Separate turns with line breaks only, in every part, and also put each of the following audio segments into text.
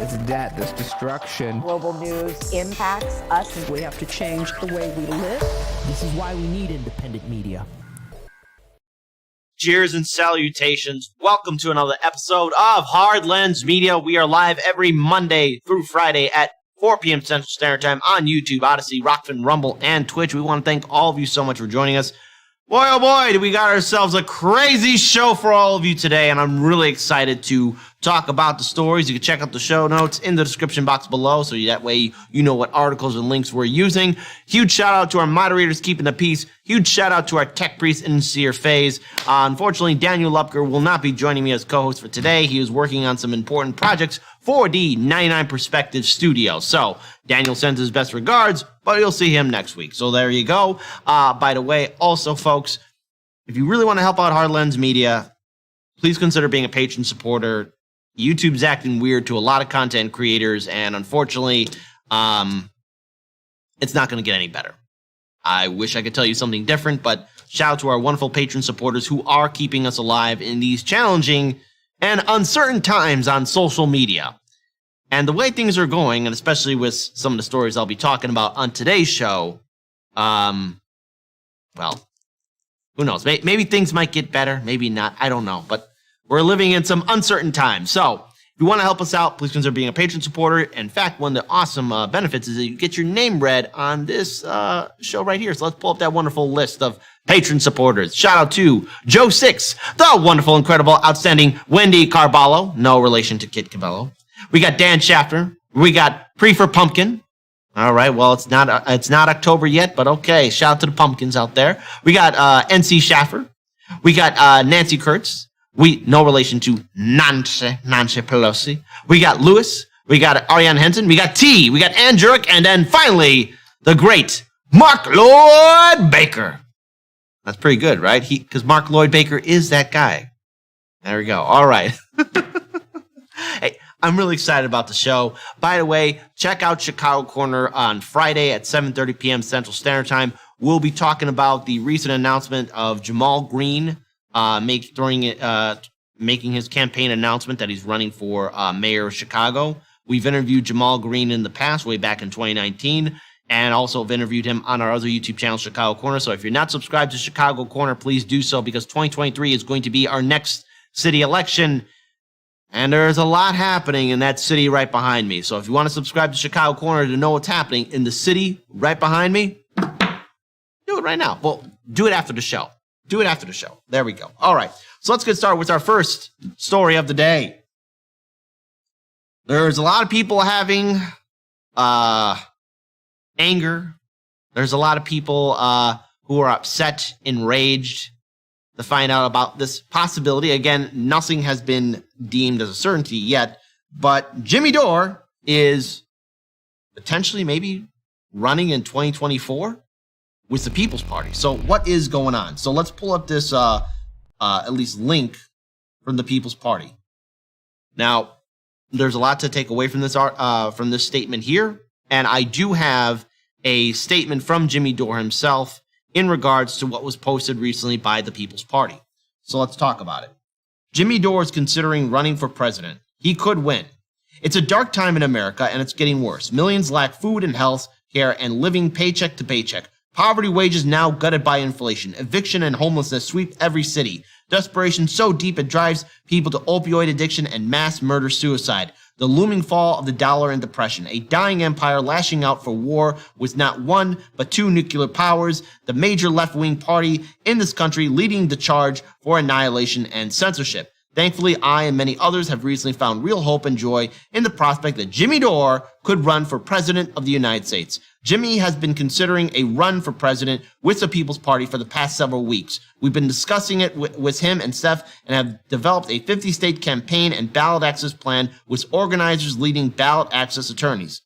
This debt, this destruction.
Global news impacts us.
We have to change the way we live. This is why we need independent media.
Cheers and salutations. Welcome to another episode of Hard Lens Media. We are live every Monday through Friday at 4 p.m. Central Standard Time on YouTube, Odyssey, Rockfin, Rumble, and Twitch. We want to thank all of you so much for joining us. Boy, oh boy, we got ourselves a crazy show for all of you today, and I'm really excited to talk about the stories. You can check out the show notes in the description box below, so that way you know what articles and links we're using. Huge shout out to our moderators keeping the peace. Huge shout out to our tech priest, Insincere Phase. Unfortunately, Daniel Lupker will not be joining me as co-host for today. He is working on some important projects for the 99 Perspective Studio. So, Daniel sends his best regards, but you'll see him next week. So there you go. By the way, also, folks, if you really want to help out Hard Lens Media, please consider being a patron supporter. YouTube's acting weird to a lot of content creators, and unfortunately, it's not going to get any better. I wish I could tell you something different, but shout out to our wonderful patron supporters who are keeping us alive in these challenging and uncertain times on social media. And the way things are going, and especially with some of the stories I'll be talking about on today's show, well, who knows? Maybe things might get better, maybe not, I don't know. But we're living in some uncertain times. So if you want to help us out, please consider being a patron supporter. In fact, one of the awesome benefits is that you get your name read on this show right here. So let's pull up that wonderful list of patron supporters. Shout out to Joe Six, the wonderful, incredible, outstanding Wendy Carballo, no relation to Kit Cabello. We got Dan Shafter. We got Prefer Pumpkin. All right, well, it's not October yet, but okay. Shout out to the pumpkins out there. We got NC Schaffer. We got Nancy Kurtz. No relation to Nancy Pelosi. We got Lewis. We got Ariane Henson. We got T. We got Ann Jurek. And then finally, the great Mark Lloyd Baker. That's pretty good, right? Because Mark Lloyd Baker is that guy. There we go. All right. Hey, I'm really excited about the show. By the way, check out Chicago Corner on Friday at 7:30 p.m. Central Standard Time. We'll be talking about the recent announcement of Jamal Green making his campaign announcement that he's running for mayor of Chicago. We've interviewed Jamal Green in the past, way back in 2019, and also have interviewed him on our other YouTube channel, Chicago Corner. So if you're not subscribed to Chicago Corner, please do so, because 2023 is going to be our next city election. And there's a lot happening in that city right behind me. So if you want to subscribe to Chicago Corner to know what's happening in the city right behind me, do it right now. Well, do it after the show. Do it after the show. There we go. All right. So let's get started with our first story of the day. There's a lot of people having anger. There's a lot of people who are upset, enraged, to find out about this possibility. Again, nothing has been deemed as a certainty yet, but Jimmy Dore is potentially maybe running in 2024 with the People's Party. So what is going on? So let's pull up this at least link from the People's Party. Now, there's a lot to take away from this statement here, and I do have a statement from Jimmy Dore himself in regards to what was posted recently by the People's Party. So let's talk about it. Jimmy Dore is considering running for president. He could win. It's a dark time in America, and it's getting worse. Millions lack food and health care and living paycheck to paycheck. Poverty wages now gutted by inflation. Eviction and homelessness sweep every city. Desperation so deep it drives people to opioid addiction and mass murder-suicide. The looming fall of the dollar and depression. A dying empire lashing out for war with not one, but two nuclear powers. The major left-wing party in this country leading the charge for annihilation and censorship. Thankfully, I and many others have recently found real hope and joy in the prospect that Jimmy Dore could run for president of the United States. Jimmy has been considering a run for president with the People's Party for the past several weeks. We've been discussing it with him and Steph and have developed a 50-state campaign and ballot access plan with organizers leading ballot access attorneys.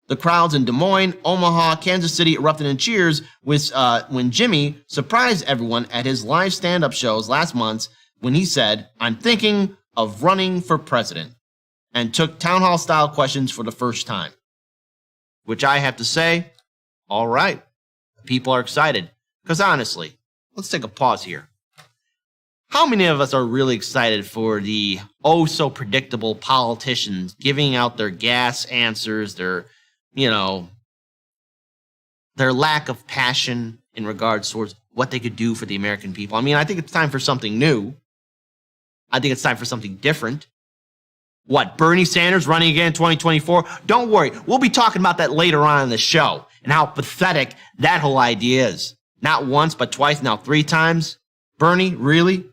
The crowds in Des Moines, Omaha, Kansas City erupted in cheers when Jimmy surprised everyone at his live stand-up shows last month when he said, "I'm thinking of running for president," and took town hall style questions for the first time. Which I have to say, all right, people are excited. Because honestly, let's take a pause here. how many of us are really excited for the so predictable politicians giving out their gas answers, their lack of passion in regards towards what they could do for the American people? I mean, I think it's time for something new. I think it's time for something different. What, Bernie Sanders running again in 2024? Don't worry, we'll be talking about that later on in the show and how pathetic that whole idea is. Not once, but twice, now 3 times. Bernie, really?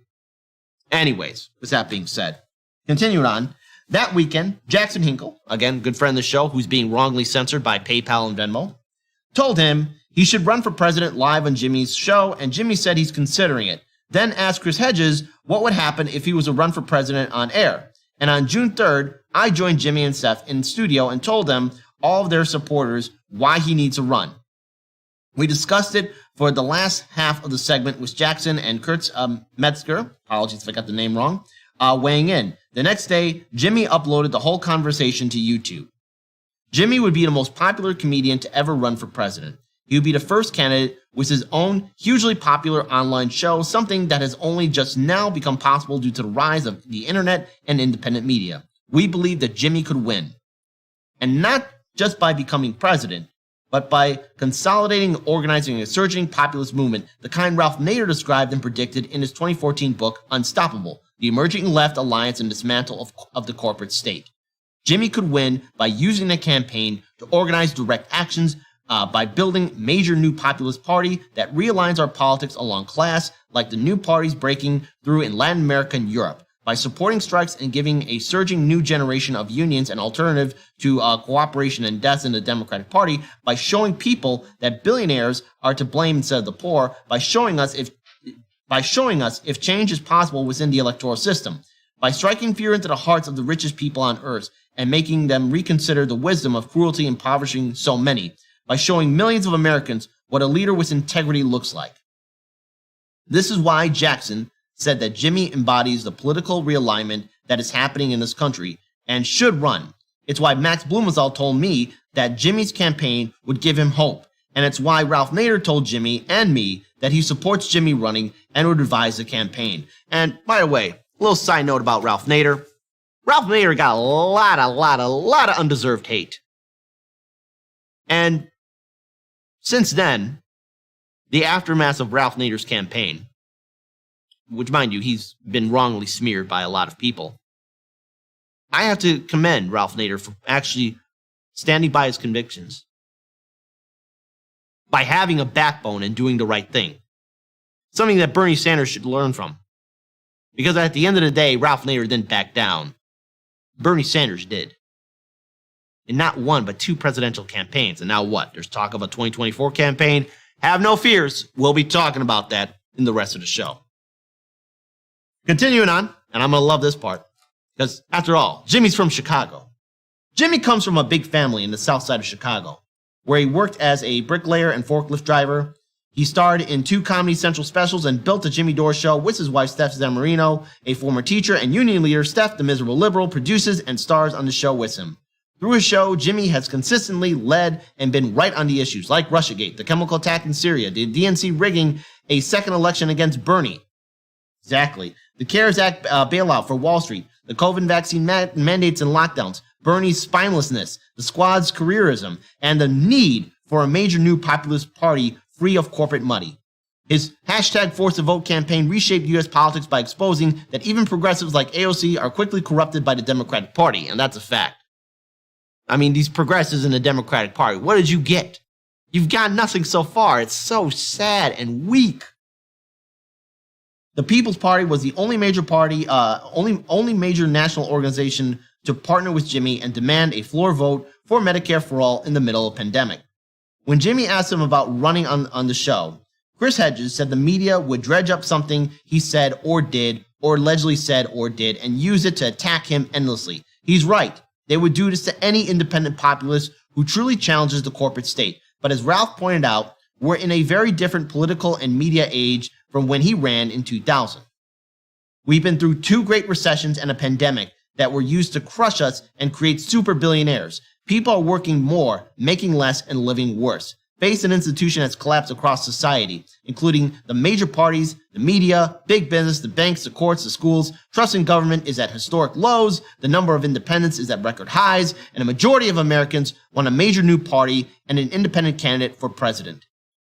Anyways, with that being said, continuing on, that weekend, Jackson Hinkle, again, good friend of the show, who's being wrongly censored by PayPal and Venmo, told him he should run for president live on Jimmy's show, and Jimmy said he's considering it. Then asked Chris Hedges what would happen if he was to run for president on air. And on June 3rd, I joined Jimmy and Seth in studio and told them, all of their supporters, why he needs to run. We discussed it for the last half of the segment with Jackson and Kurtz Metzger, apologies if I got the name wrong, weighing in. The next day, Jimmy uploaded the whole conversation to YouTube. Jimmy would be the most popular comedian to ever run for president. He would be the first candidate with his own hugely popular online show, something that has only just now become possible due to the rise of the internet and independent media. We believe that Jimmy could win. And not just by becoming president, but by consolidating and organizing a surging populist movement, the kind Ralph Nader described and predicted in his 2014 book, Unstoppable, the emerging left alliance and dismantle of the corporate state. Jimmy could win by using the campaign to organize direct actions, by building major new populist party that realigns our politics along class, like the new parties breaking through in Latin America and Europe, by supporting strikes and giving a surging new generation of unions an alternative to cooperation and deaths in the Democratic Party, by showing people that billionaires are to blame instead of the poor, by showing us if change is possible within the electoral system, by striking fear into the hearts of the richest people on earth and making them reconsider the wisdom of cruelty impoverishing so many, by showing millions of Americans what a leader with integrity looks like. This is why Jackson said that Jimmy embodies the political realignment that is happening in this country and should run. It's why Max Blumenthal told me that Jimmy's campaign would give him hope. And it's why Ralph Nader told Jimmy and me that he supports Jimmy running and would advise the campaign. And by the way, a little side note about Ralph Nader. Ralph Nader got a lot of undeserved hate. And since then, the aftermath of Ralph Nader's campaign, which, mind you, he's been wrongly smeared by a lot of people, I have to commend Ralph Nader for actually standing by his convictions, by having a backbone and doing the right thing. Something that Bernie Sanders should learn from. Because at the end of the day, Ralph Nader didn't back down. Bernie Sanders did. In not one, but 2 presidential campaigns. And now what? There's talk of a 2024 campaign. Have no fears. We'll be talking about that in the rest of the show. Continuing on, and I'm going to love this part, because after all, Jimmy's from Chicago. Jimmy comes from a big family in the south side of Chicago, where he worked as a bricklayer and forklift driver. He starred in 2 Comedy Central specials and built the Jimmy Dore Show with his wife, Steph Zamorino, a former teacher and union leader. Steph, the miserable liberal, produces and stars on the show with him. Through his show, Jimmy has consistently led and been right on the issues like Russiagate, the chemical attack in Syria, the DNC rigging a second election against Bernie. Exactly. The CARES Act bailout for Wall Street, the COVID vaccine mandates and lockdowns, Bernie's spinelessness, the squad's careerism, and the need for a major new populist party free of corporate money. His hashtag Force the Vote campaign reshaped U.S. politics by exposing that even progressives like AOC are quickly corrupted by the Democratic Party, and that's a fact. I mean, these progressives in the Democratic Party, what did you get? You've got nothing so far. It's so sad and weak. The People's Party was the only major party, only major national organization to partner with Jimmy and demand a floor vote for Medicare for all in the middle of a pandemic. When Jimmy asked him about running on the show, Chris Hedges said the media would dredge up something he said or did, or allegedly said or did, and use it to attack him endlessly. He's right. They would do this to any independent populist who truly challenges the corporate state. But as Ralph pointed out, we're in a very different political and media age from when he ran in 2000. We've been through 2 great recessions and a pandemic that were used to crush us and create super billionaires. People are working more, making less, and living worse. face an institution that's collapsed across society, including the major parties, the media, big business, the banks, the courts, the schools. Trust in government is at historic lows, the number of independents is at record highs, and a majority of Americans want a major new party and an independent candidate for president.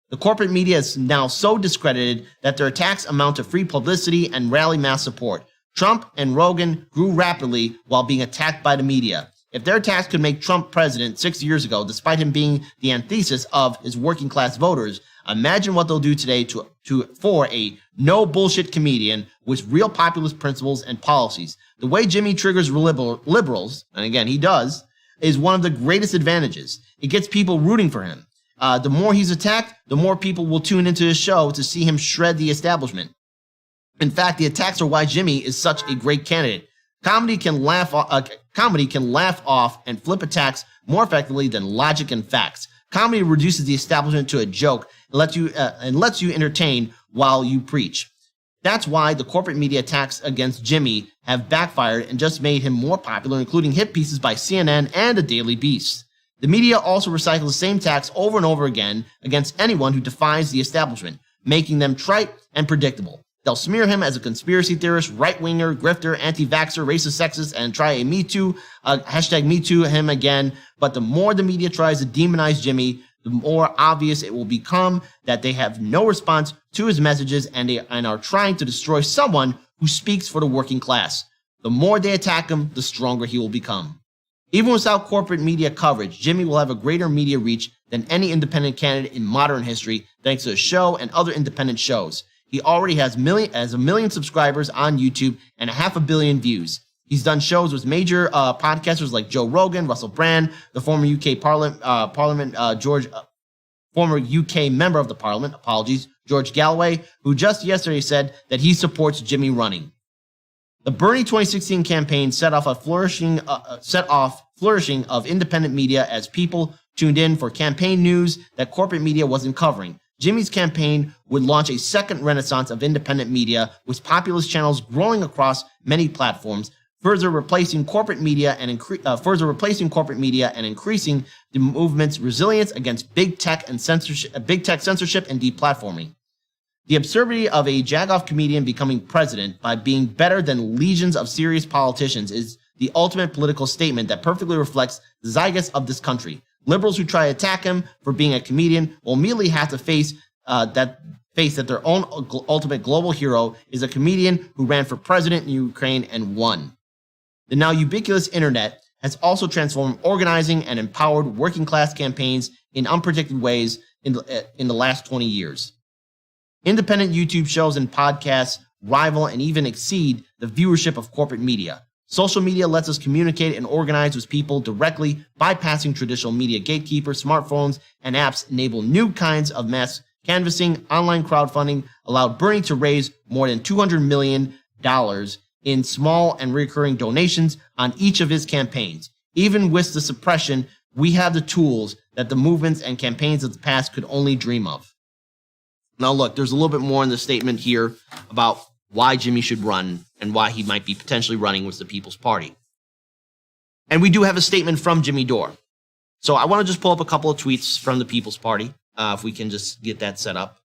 The corporate media is now so discredited that their attacks amount to free publicity and rally mass support. Trump and Rogan grew rapidly while being attacked by the media. If their attacks could make Trump president 6 years ago, despite him being the antithesis of his working class voters, imagine what they'll do today for a no bullshit comedian with real populist principles and policies. The way Jimmy triggers liberals, and again he does, is one of the greatest advantages. It gets people rooting for him. The more he's attacked, the more people will tune into his show to see him shred the establishment. In fact, the attacks are why Jimmy is such a great candidate. Comedy can laugh off and flip attacks more effectively than logic and facts. Comedy reduces the establishment to a joke and lets you entertain while you preach. That's why the corporate media attacks against Jimmy have backfired and just made him more popular, including hit pieces by CNN and the Daily Beast. The media also recycles the same attacks over and over again against anyone who defies the establishment, making them trite and predictable. They'll smear him as a conspiracy theorist, right-winger, grifter, anti-vaxxer, racist, sexist, and try a Me Too, hashtag Me Too him again. But the more the media tries to demonize Jimmy, the more obvious it will become that they have no response to his messages and are trying to destroy someone who speaks for the working class. The more they attack him, the stronger he will become. Even without corporate media coverage, Jimmy will have a greater media reach than any independent candidate in modern history, thanks to his show and other independent shows. He already has a million subscribers on YouTube and 500 million views. He's done shows with major podcasters like Joe Rogan, Russell Brand, the former UK former UK member of the Parliament, George Galloway, who just yesterday said that he supports Jimmy running. The Bernie 2016 campaign set off flourishing of independent media as people tuned in for campaign news that corporate media wasn't covering. Jimmy's campaign would launch a second renaissance of independent media, with populist channels growing across many platforms, further replacing corporate media and increasing the movement's resilience against big tech censorship and deplatforming. The absurdity of a jagoff comedian becoming president by being better than legions of serious politicians is the ultimate political statement that perfectly reflects the zeitgeist of this country. Liberals who try to attack him for being a comedian will immediately have to face that their own ultimate global hero is a comedian who ran for president in Ukraine and won. The now ubiquitous internet has also transformed organizing and empowered working class campaigns in unpredicted ways in the last 20 years. Independent YouTube shows and podcasts rival and even exceed the viewership of corporate media. Social media lets us communicate and organize with people directly, bypassing traditional media gatekeepers. Smartphones and apps enable new kinds of mass canvassing. Online crowdfunding allowed Bernie to raise more than $200 million in small and recurring donations on each of his campaigns. Even with the suppression, we have the tools that the movements and campaigns of the past could only dream of. Now look, there's a little bit more in the statement here about why Jimmy should run and why he might be potentially running with the People's Party. And we do have a statement from Jimmy Dore. So I want to just pull up a couple of tweets from the People's Party, if we can just get that set up.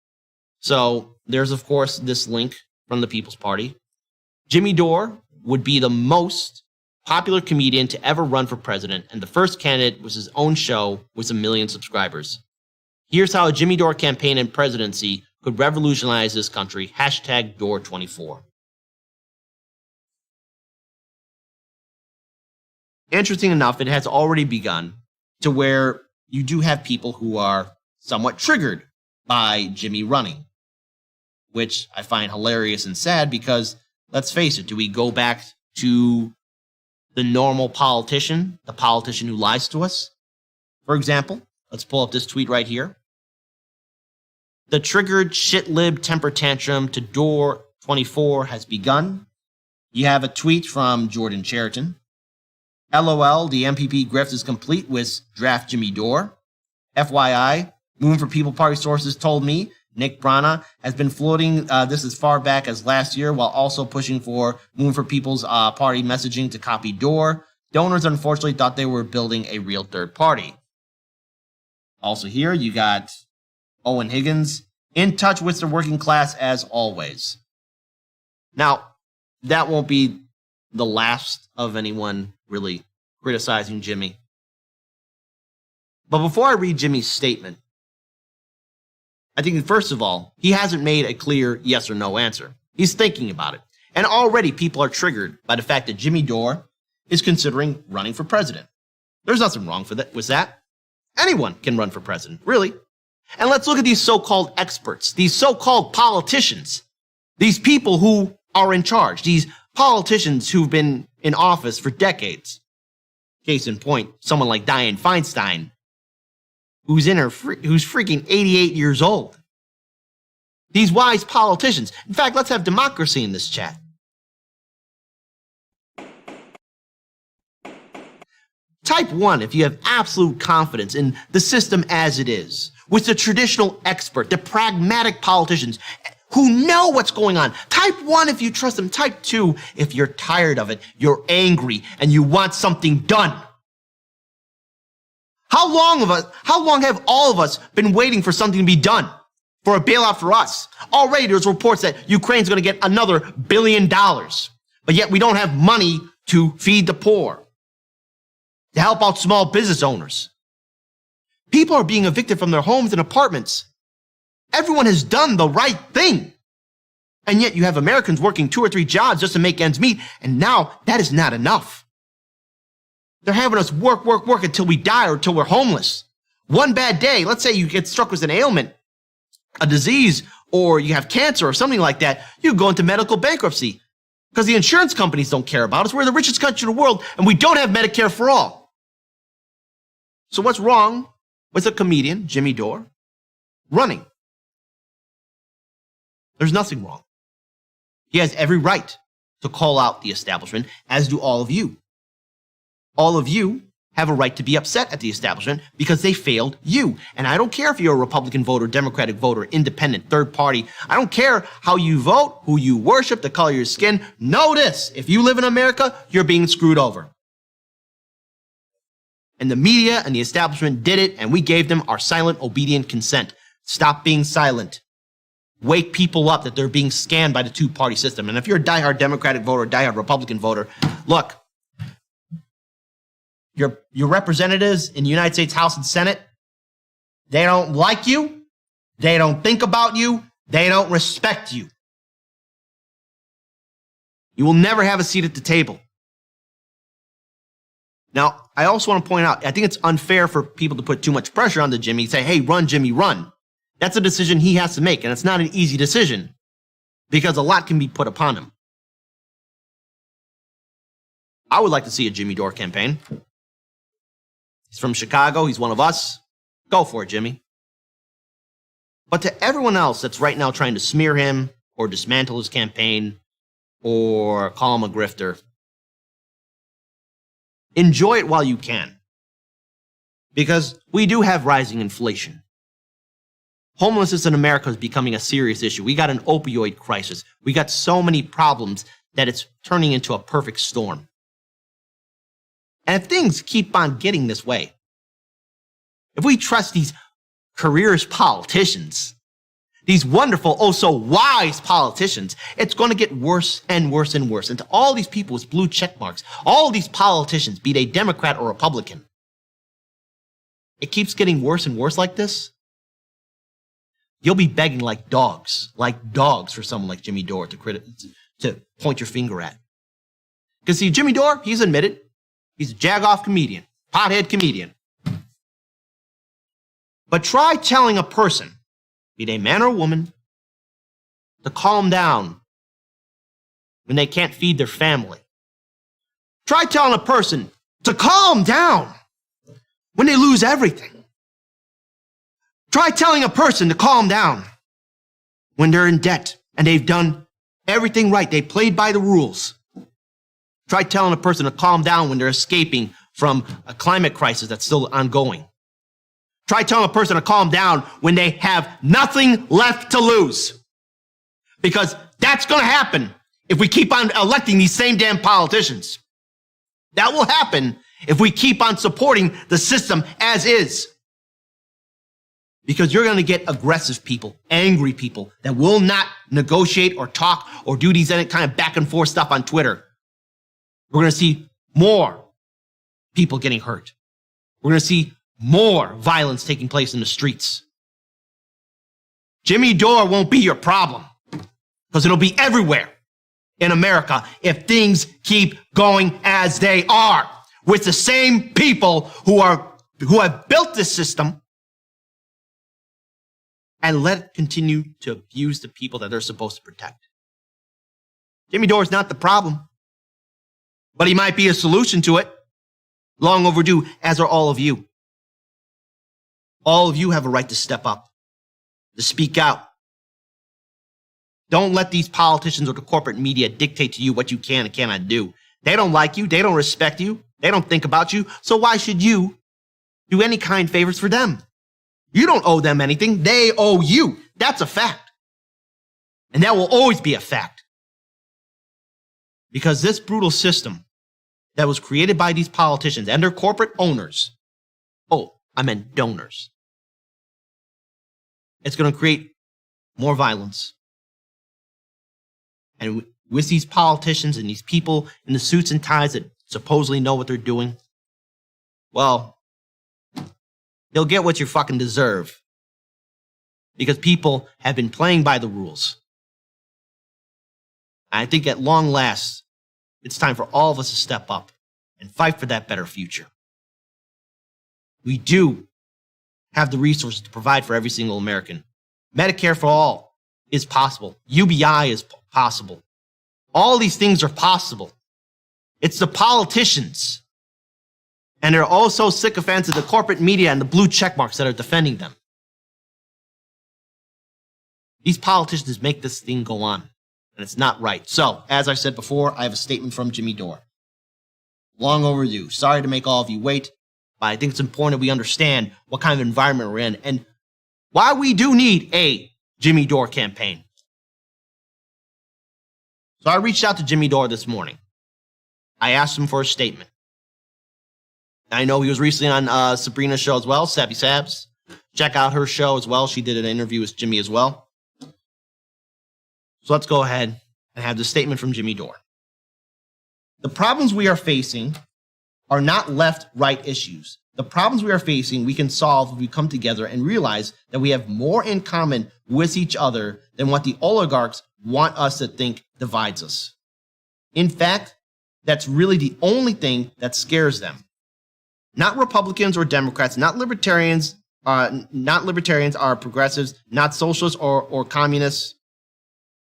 So there's, of course, this link from the People's Party. Jimmy Dore would be the most popular comedian to ever run for president, and the first candidate was his own show with 1 million subscribers. Here's how a Jimmy Dore campaign and presidency could revolutionize this country. Hashtag Dore24. Interesting enough, it has already begun to where you do have people who are somewhat triggered by Jimmy running, which I find hilarious and sad because, let's face it, do we go back to the normal politician, the politician who lies to us? For example, let's pull up this tweet right here. The triggered shit-lib temper tantrum to Dore24 has begun. You have a tweet from Jordan Cheriton. LOL, the MPP grift is complete with draft Jimmy Dore. FYI, Moving for People Party sources told me Nick Brana has been floating this as far back as last year while also pushing for Moving for People's party messaging to copy Dore. Donors unfortunately thought they were building a real third party. Also here, you got Owen Higgins, in touch with the working class as always. Now, that won't be the last of anyone really criticizing Jimmy. But before I read Jimmy's statement, I think, first of all, he hasn't made a clear yes or no answer. He's thinking about it. And already people are triggered by the fact that Jimmy Dore is considering running for president. There's nothing wrong with that. Anyone can run for president, really. And let's look at these so-called experts, these so-called politicians, these people who are in charge, these politicians who've been in office for decades. Case in point, someone like Dianne Feinstein, who's freaking 88 years old. These wise politicians. In fact, let's have democracy in this chat. Type 1 if you have absolute confidence in the system as it is, with the traditional expert, the pragmatic politicians who know what's going on. Type 1 if you trust them. Type 2 if you're tired of it, you're angry, and you want something done. How long have all of us been waiting for something to be done? For a bailout for us? Already there's reports that Ukraine's going to get another $1 billion. But yet we don't have money to feed the poor, to help out small business owners. People are being evicted from their homes and apartments. Everyone has done the right thing. And yet you have Americans working 2 or 3 jobs just to make ends meet, and now that is not enough. They're having us work until we die or until we're homeless. One bad day, let's say you get struck with an ailment, a disease, or you have cancer or something like that, you go into medical bankruptcy because the insurance companies don't care about us. We're the richest country in the world, and we don't have Medicare for all. So what's wrong with a comedian, Jimmy Dore, running? There's nothing wrong. He has every right to call out the establishment, as do all of you. All of you have a right to be upset at the establishment because they failed you. And I don't care if you're a Republican voter, Democratic voter, independent, third party. I don't care how you vote, who you worship, the color of your skin. Know this, if you live in America, you're being screwed over. And the media and the establishment did it, and we gave them our silent, obedient consent. Stop being silent. Wake people up that they're being scanned by the two-party system. And if you're a diehard Democratic voter, diehard Republican voter, look, your representatives in the United States House and Senate, they don't like you, they don't think about you, they don't respect you. You will never have a seat at the table. Now, I also want to point out, I think it's unfair for people to put too much pressure on the Jimmy, say, hey, run, Jimmy, run. That's a decision he has to make, and it's not an easy decision because a lot can be put upon him. I would like to see a Jimmy Dore campaign. He's from Chicago. He's one of us. Go for it, Jimmy. But to everyone else that's right now trying to smear him or dismantle his campaign or call him a grifter, enjoy it while you can. Because we do have rising inflation. Homelessness in America is becoming a serious issue. We got an opioid crisis. We got so many problems that it's turning into a perfect storm. And if things keep on getting this way, if we trust these careerist politicians, these wonderful, oh so wise politicians, it's going to get worse and worse and worse. And to all these people with blue check marks, all these politicians, be they Democrat or Republican, it keeps getting worse and worse like this. You'll be begging like dogs for someone like Jimmy Dore to point your finger at. Because see, Jimmy Dore, he's admitted, he's a jagoff comedian, pothead comedian. But try telling a person, be they man or woman, to calm down when they can't feed their family. Try telling a person to calm down when they lose everything. Try telling a person to calm down when they're in debt and they've done everything right. They played by the rules. Try telling a person to calm down when they're escaping from a climate crisis that's still ongoing. Try telling a person to calm down when they have nothing left to lose. Because that's going to happen if we keep on electing these same damn politicians. That will happen if we keep on supporting the system as is. Because you're going to get aggressive people, angry people that will not negotiate or talk or do these kind of back and forth stuff on Twitter. We're going to see more people getting hurt. We're going to see more violence taking place in the streets. Jimmy Dore won't be your problem because it'll be everywhere in America if things keep going as they are with the same people who have built this system and let it continue to abuse the people that they're supposed to protect. Jimmy Dore is not the problem, but he might be a solution to it. Long overdue, as are all of you. All of you have a right to step up, to speak out. Don't let these politicians or the corporate media dictate to you what you can and cannot do. They don't like you. They don't respect you. They don't think about you. So why should you do any kind favors for them? You don't owe them anything. They owe you. That's a fact. And that will always be a fact. Because this brutal system that was created by these politicians and their corporate owners, donors, it's going to create more violence. And with these politicians and these people in the suits and ties that supposedly know what they're doing, well, you'll get what you fucking deserve. Because people have been playing by the rules. And I think at long last, it's time for all of us to step up and fight for that better future. We do have the resources to provide for every single American. Medicare for all is possible. UBI is possible. All these things are possible. It's the politicians and they're also sycophants of the corporate media and the blue check marks that are defending them. These politicians make this thing go on, and it's not right. So, as I said before, I have a statement from Jimmy Dore. Long overdue. Sorry to make all of you wait, but I think it's important that we understand what kind of environment we're in and why we do need a Jimmy Dore campaign. So I reached out to Jimmy Dore this morning. I asked him for a statement. I know he was recently on Sabrina's show as well, Sappy Sabs. Check out her show as well. She did an interview with Jimmy as well. So let's go ahead and have the statement from Jimmy Dore. The problems we are facing are not left-right issues. The problems we are facing we can solve if we come together and realize that we have more in common with each other than what the oligarchs want us to think divides us. In fact, that's really the only thing that scares them. Not Republicans or Democrats, not libertarians are progressives, not socialists or communists.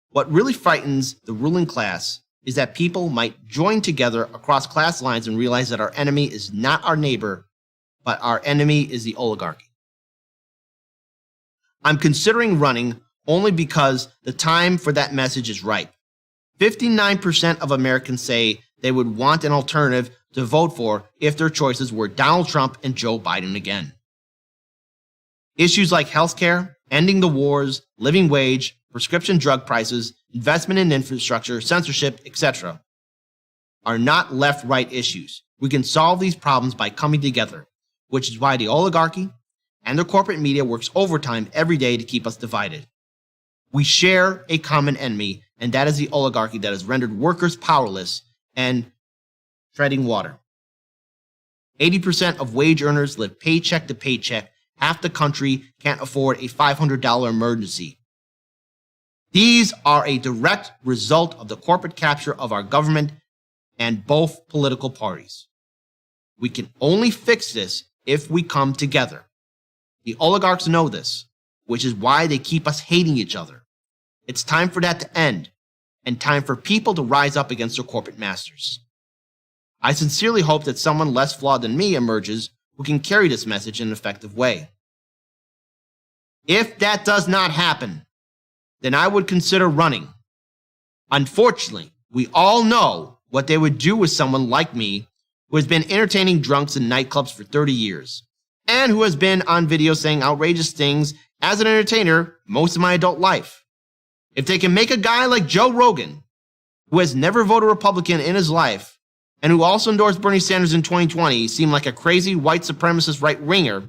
What really frightens the ruling class is that people might join together across class lines and realize that our enemy is not our neighbor, but our enemy is the oligarchy. I'm considering running only because the time for that message is ripe. 59% of Americans say they would want an alternative to vote for if their choices were Donald Trump and Joe Biden again. Issues like healthcare, ending the wars, living wage, prescription drug prices, investment in infrastructure, censorship, etc. are not left-right issues. We can solve these problems by coming together, which is why the oligarchy and the corporate media works overtime every day to keep us divided. We share a common enemy, and that is the oligarchy that has rendered workers powerless and treading water. 80% of wage earners live paycheck to paycheck. Half the country can't afford a $500 emergency. These are a direct result of the corporate capture of our government and both political parties. We can only fix this if we come together. The oligarchs know this, which is why they keep us hating each other. It's time for that to end, and time for people to rise up against their corporate masters. I sincerely hope that someone less flawed than me emerges who can carry this message in an effective way. If that does not happen, then I would consider running. Unfortunately, we all know what they would do with someone like me who has been entertaining drunks in nightclubs for 30 years and who has been on video saying outrageous things as an entertainer most of my adult life. If they can make a guy like Joe Rogan, who has never voted Republican in his life and who also endorsed Bernie Sanders in 2020, seem like a crazy white supremacist right-winger,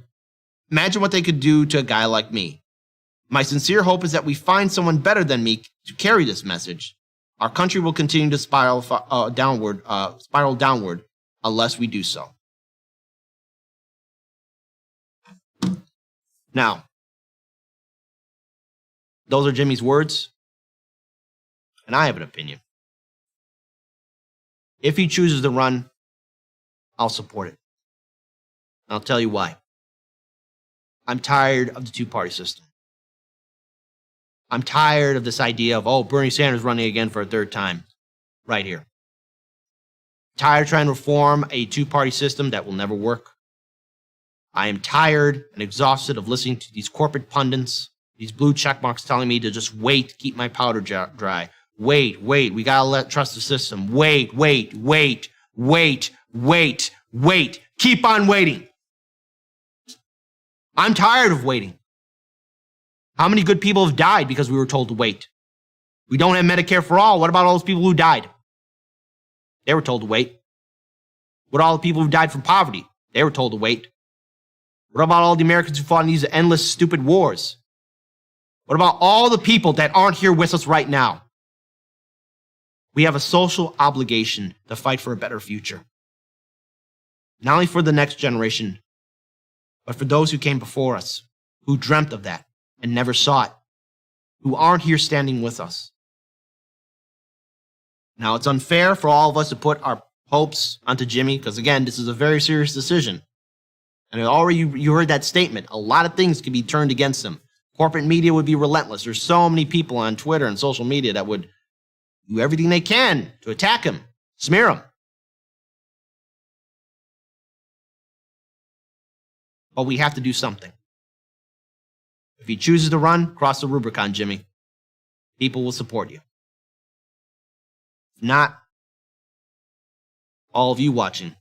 Imagine what they could do to a guy like me. My sincere hope is that we find someone better than me to carry this message. Our country will continue to spiral downward unless we do so. Now, those are Jimmy's words, and I have an opinion. If he chooses to run, I'll support it. I'll tell you why. I'm tired of the two-party system. I'm tired of this idea of, oh, Bernie Sanders running again for a third time. Right here. Tired of trying to reform a two-party system that will never work. I am tired and exhausted of listening to these corporate pundits, these blue check marks telling me to just wait, keep my powder dry. Wait, we gotta trust the system. Wait. Keep on waiting. I'm tired of waiting. How many good people have died because we were told to wait? We don't have Medicare for all. What about all those people who died? They were told to wait. What about all the people who died from poverty? They were told to wait. What about all the Americans who fought in these endless, stupid wars? What about all the people that aren't here with us right now? We have a social obligation to fight for a better future. Not only for the next generation, but for those who came before us, who dreamt of that and never saw it, who aren't here standing with us. Now, it's unfair for all of us to put our hopes onto Jimmy, because again, this is a very serious decision. And already you heard that statement. A lot of things could be turned against him. Corporate media would be relentless. There's so many people on Twitter and social media that would do everything they can to attack him, smear him. But we have to do something. If he chooses to run, cross the Rubicon, Jimmy. People will support you. If not, all of you watching,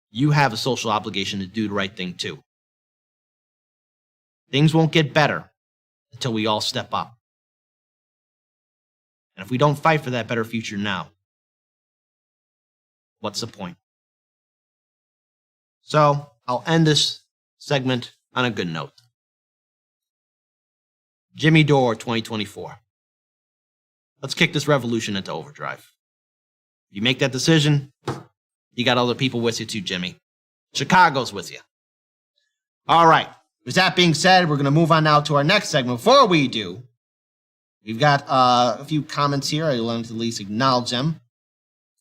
you have a social obligation to do the right thing too. Things won't get better until we all step up. And if we don't fight for that better future now, what's the point? So, I'll end this segment on a good note. Jimmy Dore 2024. Let's kick this revolution into overdrive. If you make that decision, you got other people with you too, Jimmy. Chicago's with you. All right. With that being said, we're going to move on now to our next segment. Before we do, we've got a few comments here. I wanted to at least acknowledge them.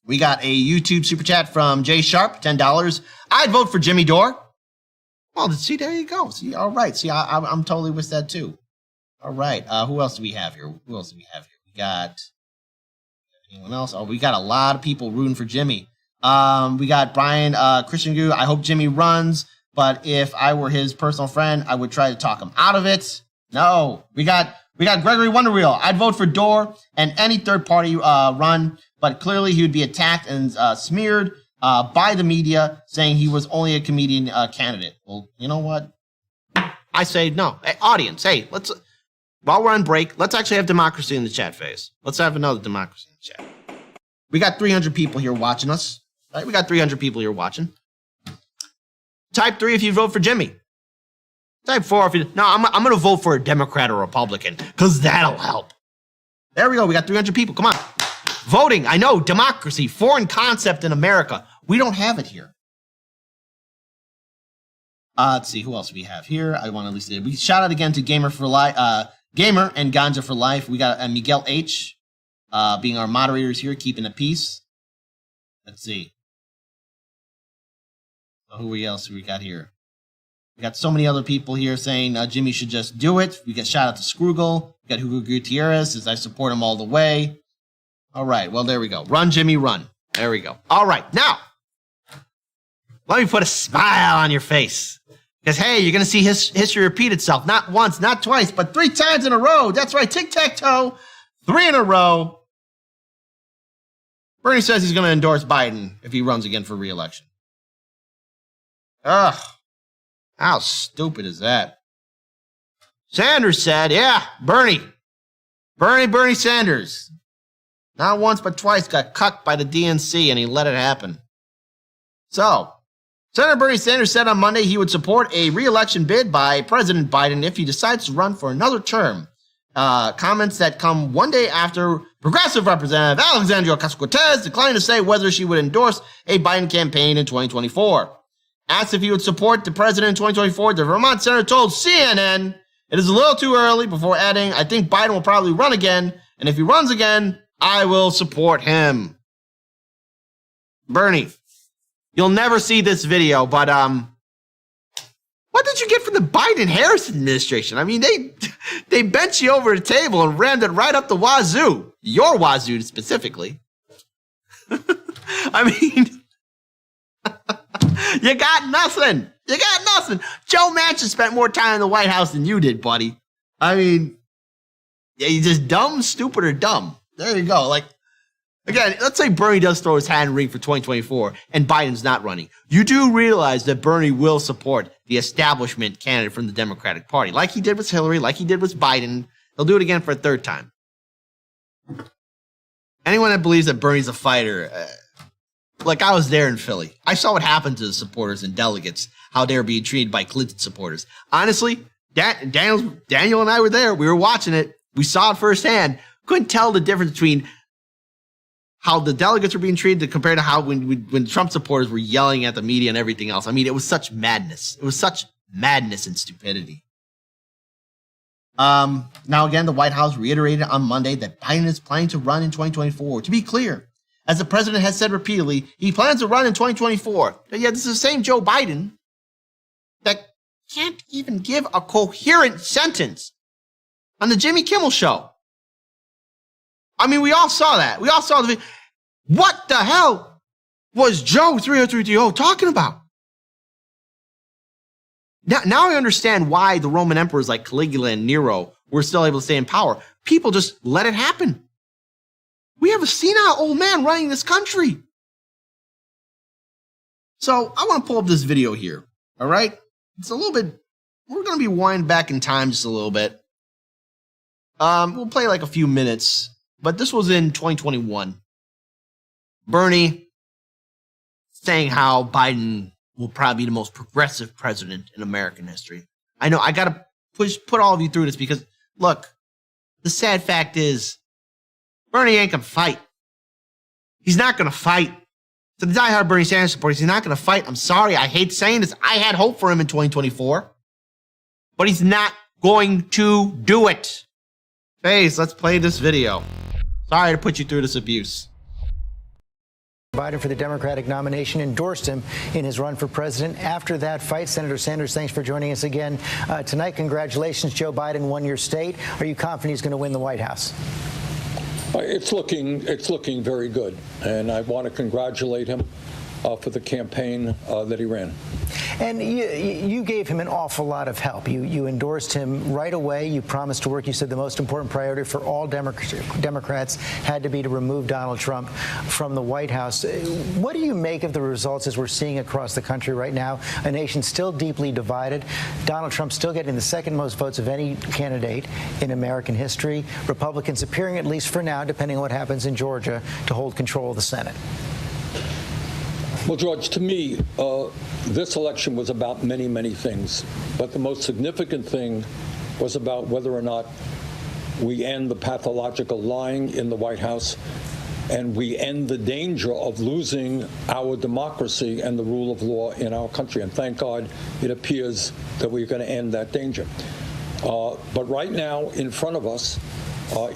We got a YouTube super chat from Jay Sharp, $10. I'd vote for Jimmy Dore. Well, see, there you go. See, all right. See, I'm totally with that too. All right. Who else do we have here? We got anyone else? Oh, we got a lot of people rooting for Jimmy. We got Brian Christian Gu. I hope Jimmy runs, but if I were his personal friend, I would try to talk him out of it. No. We got Gregory Wonderwheel. I'd vote for Dore and any third party run, but clearly he would be attacked and smeared by the media, saying he was only a comedian candidate. Well, you know what? I say no. Hey, audience, hey, while we're on break, let's actually have democracy in the chat phase. Let's have another democracy in the chat. We got 300 people here watching us. Right? We got 300 people here watching. Type 3 if you vote for Jimmy. Type 4 if you... No, I'm going to vote for a Democrat or Republican, because that'll help. There we go. We got 300 people. Come on. Voting. I know. Democracy. Foreign concept in America. We don't have it here. Let's see. Who else do we have here? I want to at least... We shout out again to Gamer and Ganja for Life. We got Miguel H. Being our moderators here, keeping the peace. Let's see. So who else we got here? We got so many other people here saying Jimmy should just do it. We got shout out to Scroogle. We got Hugo Gutierrez, as I support him all the way. All right, well, there we go. Run, Jimmy, run. There we go. All right, now, let me put a smile on your face. Because, hey, you're going to see history repeat itself. Not once, not twice, but 3 times in a row. That's right, tic-tac-toe. 3 in a row. Bernie says he's going to endorse Biden if he runs again for re-election. Ugh. How stupid is that? Sanders said, yeah, Bernie Sanders. Not once but twice got cucked by the DNC and he let it happen. So, Senator Bernie Sanders said on Monday he would support a re-election bid by President Biden if he decides to run for another term. Comments that come one day after Progressive Representative Alexandria Ocasio-Cortez declined to say whether she would endorse a Biden campaign in 2024. Asked if he would support the president in 2024, the Vermont senator told CNN, "It is a little too early," before adding, "I think Biden will probably run again, and if he runs again, I will support him." Bernie, you'll never see this video, but what did you get from the Biden-Harris administration? I mean, they bent you over the table and rammed it right up the wazoo. Your wazoo specifically. I mean, you got nothing. You got nothing. Joe Manchin spent more time in the White House than you did, buddy. I mean, yeah, you just dumb, stupid, or dumb. There you go. Like, again, let's say Bernie does throw his hat in the ring for 2024 and Biden's not running. You do realize that Bernie will support the establishment candidate from the Democratic Party, like he did with Hillary, like he did with Biden. He'll do it again for a third time. Anyone that believes that Bernie's a fighter, like I was there in Philly. I saw what happened to the supporters and delegates, how they were being treated by Clinton supporters. Honestly, Daniel and I were there. We were watching it. We saw it firsthand. Couldn't tell the difference between how the delegates were being treated compared to how when Trump supporters were yelling at the media and everything else. I mean, it was such madness. It was such madness and stupidity. Now, again, the White House reiterated on Monday that Biden is planning to run in 2024. To be clear, as the president has said repeatedly, he plans to run in 2024. But yet, this is the same Joe Biden that can't even give a coherent sentence on the Jimmy Kimmel show. I mean, we all saw that. We all saw the video. What the hell was Joe 30330 talking about? Now I understand why the Roman emperors like Caligula and Nero were still able to stay in power. People just let it happen. We have a senile old man running this country. So I want to pull up this video here. All right? It's a little bit, we're going to be winding back in time just a little bit. We'll play like a few minutes, but this was in 2021. Bernie saying how Biden will probably be the most progressive president in American history. I know I got to put all of you through this because, look, the sad fact is Bernie ain't going to fight. He's not going to fight. So the diehard Bernie Sanders supporters, he's not going to fight. I'm sorry. I hate saying this. I had hope for him in 2024. But he's not going to do it. Face, let's play this video. Sorry to put you through this abuse.
Biden for the Democratic nomination endorsed him in his run for president. After that fight, Senator Sanders, thanks for joining us again tonight. Congratulations, Joe Biden won your state. Are you confident he's going to win the White House?
It's looking very good, and I want to congratulate him for the campaign that he ran.
And you gave him an awful lot of help. You endorsed him right away. You promised to work. You said the most important priority for all Democrats had to be to remove Donald Trump from the White House. What do you make of the results as we're seeing across the country right now? A nation still deeply divided. Donald Trump still getting the second most votes of any candidate in American history. Republicans appearing, at least for now, depending on what happens in Georgia, to hold control of the Senate.
Well, George, to me, this election was about many, many things. But the most significant thing was about whether or not we end the pathological lying in the White House and we end the danger of losing our democracy and the rule of law in our country. And thank God it appears that we're going to end that danger. But right now, in front of us,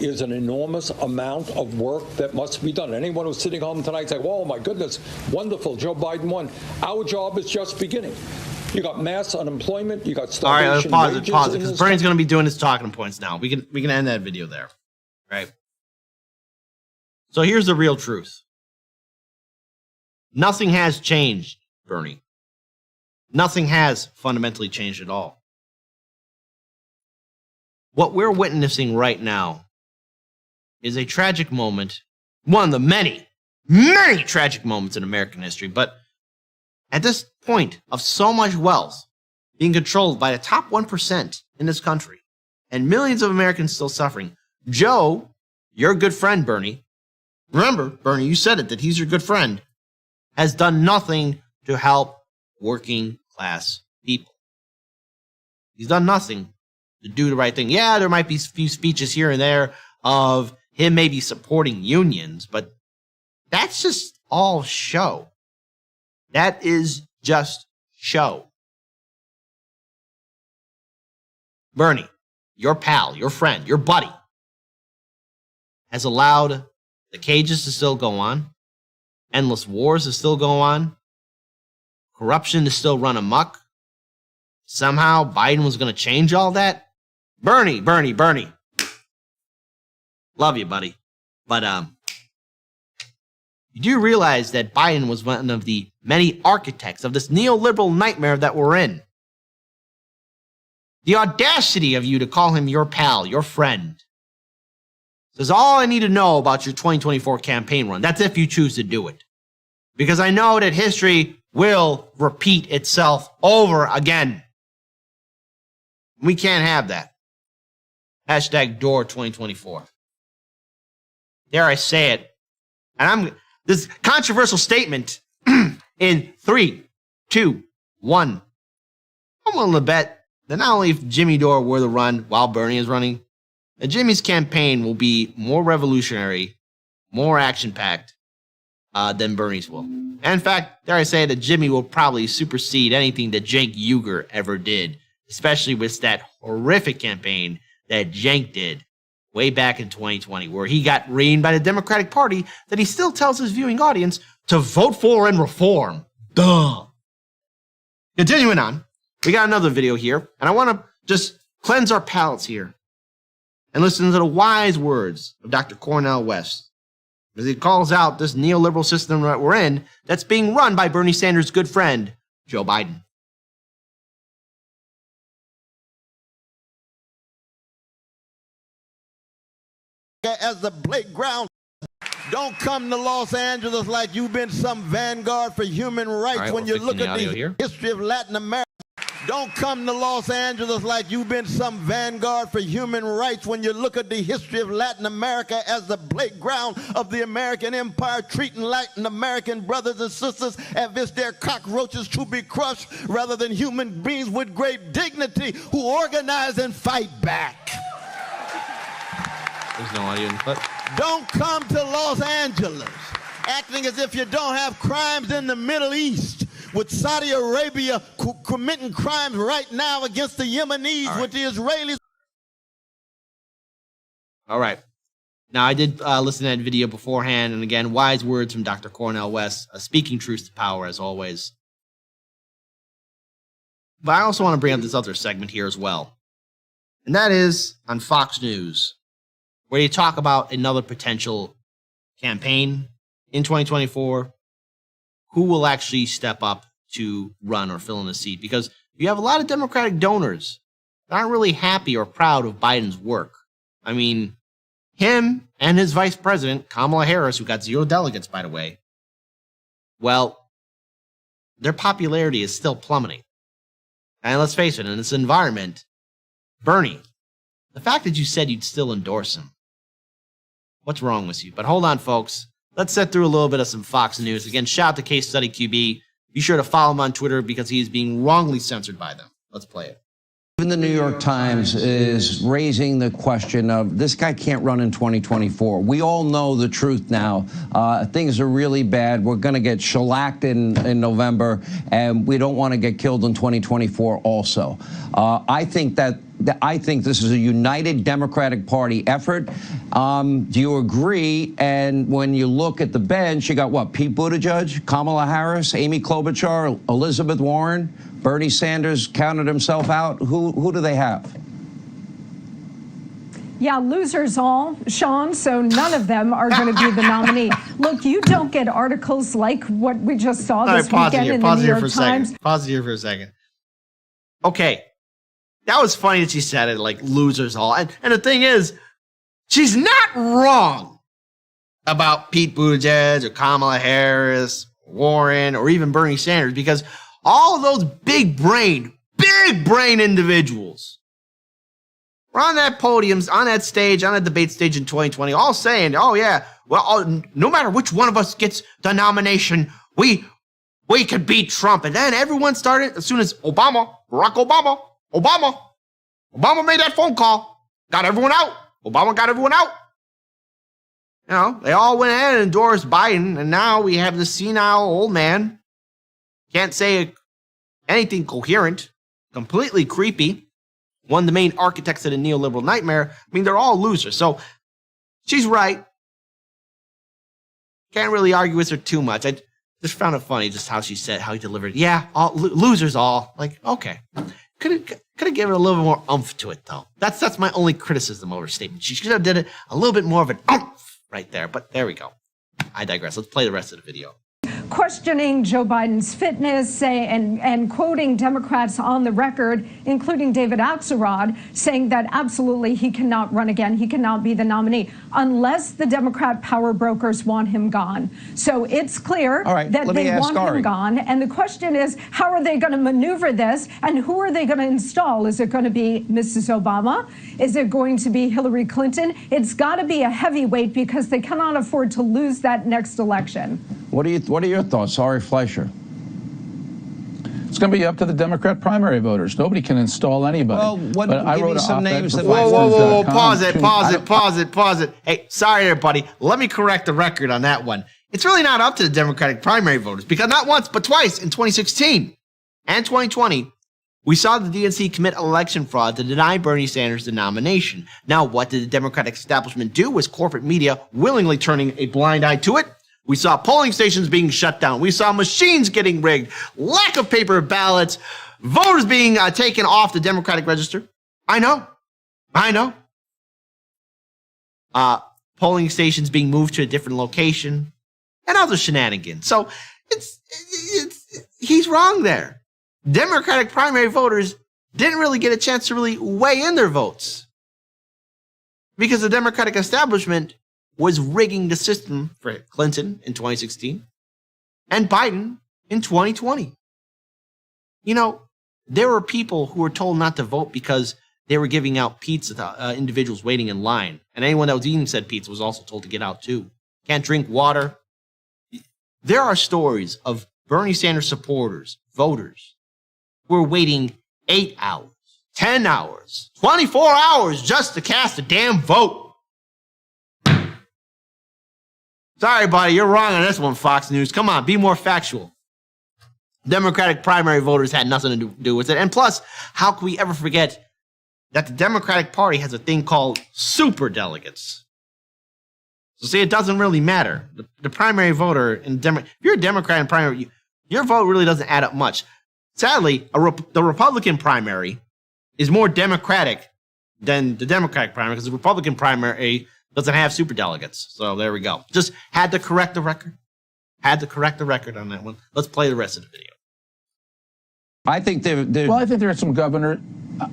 is an enormous amount of work that must be done. Anyone who's sitting home tonight say, "Oh my goodness, wonderful, Joe Biden won." Our job is just beginning. You got mass unemployment. You got starvation.
All right, let's pause it, because Bernie's going to be doing his talking points now. We can end that video there, right? So here's the real truth. Nothing has changed, Bernie. Nothing has fundamentally changed at all. What we're witnessing right now is a tragic moment, one of the many, many tragic moments in American history. But at this point of so much wealth being controlled by the top 1% in this country and millions of Americans still suffering, Joe, your good friend, Bernie, remember, Bernie, you said it, that he's your good friend, has done nothing to help working class people. He's done nothing to do the right thing. Yeah, there might be a few speeches here and there of him maybe supporting unions, but that's just all show. That is just show. Bernie, your pal, your friend, your buddy, has allowed the cages to still go on, endless wars to still go on, corruption to still run amok. Somehow Biden was going to change all that. Bernie. Love you, buddy. But you do realize that Biden was one of the many architects of this neoliberal nightmare that we're in. The audacity of you to call him your pal, your friend. Says all I need to know about your 2024 campaign run. That's if you choose to do it. Because I know that history will repeat itself over again. We can't have that. Hashtag Dore 2024. Dare I say it. And this controversial statement in 3, 2, 1. I'm willing to bet that not only if Jimmy Dore were to run while Bernie is running, that Jimmy's campaign will be more revolutionary, more action-packed than Bernie's will. And in fact, dare I say that Jimmy will probably supersede anything that Cenk Uygur ever did, especially with that horrific campaign that Cenk did way back in 2020, where he got reamed by the Democratic Party that he still tells his viewing audience to vote for and reform. Duh. Continuing on, we got another video here, and I want to just cleanse our palates here and listen to the wise words of Dr. Cornell West as he calls out this neoliberal system that we're in that's being run by Bernie Sanders' good friend, Joe Biden.
As the playground. Don't come to Los Angeles like you've been some vanguard for human rights when you look at the history of Latin America. Don't come to Los Angeles like you've been some vanguard for human rights when you look at the history of Latin America as the playground of the American empire, treating Latin American brothers and sisters as if they're cockroaches to be crushed rather than human beings with great dignity who organize and fight back.
There's no audio in the clip.
Don't come to Los Angeles acting as if you don't have crimes in the Middle East, with Saudi Arabia committing crimes right now against the Yemenis, with the Israelis.
All right. Now, I did listen to that video beforehand, and again, wise words from Dr. Cornell West, speaking truth to power, as always. But I also want to bring up this other segment here as well, and that is on Fox News, where you talk about another potential campaign in 2024, who will actually step up to run or fill in a seat. Because you have a lot of Democratic donors that aren't really happy or proud of Biden's work. I mean, him and his vice president, Kamala Harris, who got 0 delegates, by the way, well, their popularity is still plummeting. And let's face it, in this environment, Bernie, the fact that you said you'd still endorse him, what's wrong with you? But hold on, folks. Let's set through a little bit of some Fox News. Again, shout out to Case Study QB. Be sure to follow him on Twitter because he's being wrongly censored by them. Let's play it.
Even the New York Times is raising the question of this guy can't run in 2024. We all know the truth now. Things are really bad. We're going to get shellacked in November, and we don't want to get killed in 2024 also. I think this is a united Democratic Party effort. Do you agree? And when you look at the bench, you got what? Pete Buttigieg, Kamala Harris, Amy Klobuchar, Elizabeth Warren, Bernie Sanders counted himself out. Who do they have?
Yeah, losers all, Sean, so none of them are going to be the nominee. Look, you don't get articles like what we just saw this weekend in the New York Times.
Pause here for a second. Okay, that was funny that she said it, like losers all. And the thing is, she's not wrong about Pete Buttigieg or Kamala Harris, Warren, or even Bernie Sanders, because all of those big brain individuals were on that podium, on that stage, on that debate stage in 2020, all saying, oh yeah, well, no matter which one of us gets the nomination, we we could beat Trump. And then everyone started, as soon as Barack Obama made that phone call, got everyone out. Obama got everyone out. You know, they all went ahead and endorsed Biden, and now we have this senile old man. Can't say anything coherent, completely creepy. One of the main architects of the neoliberal nightmare. I mean, they're all losers. So she's right. Can't really argue with her too much. I just found it funny just how she said, how he delivered. Yeah, all losers all. Like, okay. Could have given a little bit more oomph to it, though. That's my only criticism of her statement. She should have did it a little bit more of an oomph right there. But there we go. I digress. Let's play the rest of the video.
Questioning Joe Biden's fitness and quoting Democrats on the record, including David Axelrod, saying that absolutely he cannot run again. He cannot be the nominee unless the Democrat power brokers want him gone. So it's clear that they want him gone. And the question is, how are they going to maneuver this? And who are they going to install? Is it going to be Mrs. Obama? Is it going to be Hillary Clinton? It's got to be a heavyweight because they cannot afford to lose that next election.
What are your thoughts, Ari Fleischer? It's going to be up to the Democrat primary voters. Nobody can install anybody.
Well, give me some names.
Whoa, pause it. Hey, sorry there, buddy. Let me correct the record on that one. It's really not up to the Democratic primary voters because not once, but twice in 2016 and 2020, we saw the DNC commit election fraud to deny Bernie Sanders the nomination. Now, what did the Democratic establishment do? Was corporate media willingly turning a blind eye to it? We saw polling stations being shut down. We saw machines getting rigged, lack of paper ballots, voters being taken off the Democratic register. I know. Polling stations being moved to a different location and other shenanigans. So he's wrong there. Democratic primary voters didn't really get a chance to really weigh in their votes because the Democratic establishment was rigging the system for Clinton in 2016 and Biden in 2020. You know, there were people who were told not to vote because they were giving out pizza to individuals waiting in line. And anyone that was eating said pizza was also told to get out too. Can't drink water. There are stories of Bernie Sanders supporters, voters, who were waiting 8 hours, 10 hours, 24 hours just to cast a damn vote. Sorry, buddy, you're wrong on this one, Fox News. Come on, be more factual. Democratic primary voters had nothing to do with it. And plus, how can we ever forget that the Democratic Party has a thing called superdelegates? So see, it doesn't really matter. The primary voter, if you're a Democrat in primary, your vote really doesn't add up much. Sadly, the Republican primary is more Democratic than the Democratic primary because the Republican primary doesn't have superdelegates. So there we go. Just had to correct the record. On that one. Let's play the rest of the video.
I think I think there are some governors.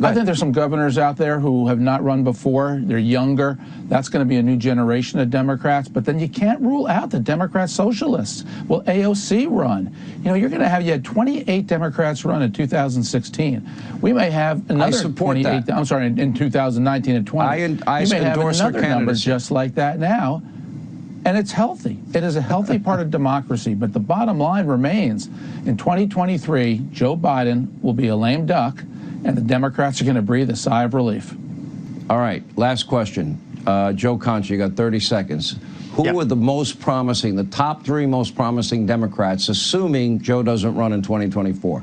I think there's some governors out there who have not run before. They're younger. That's going to be a new generation of Democrats. But then you can't rule out the Democrat socialists. Will AOC run? You know, you had 28 Democrats run in 2016. We may have another 28. I'm sorry, in 2019 and 20.
I
you may have another number
candidacy.
just like that now. And it's healthy. It is a healthy part of democracy. But the bottom line remains, in 2023, Joe Biden will be a lame duck, and the Democrats are going to breathe a sigh of relief.
All right, last question. Joe Concha, you got 30 seconds. Who were the most promising, the top 3 most promising Democrats, assuming Joe doesn't run in 2024?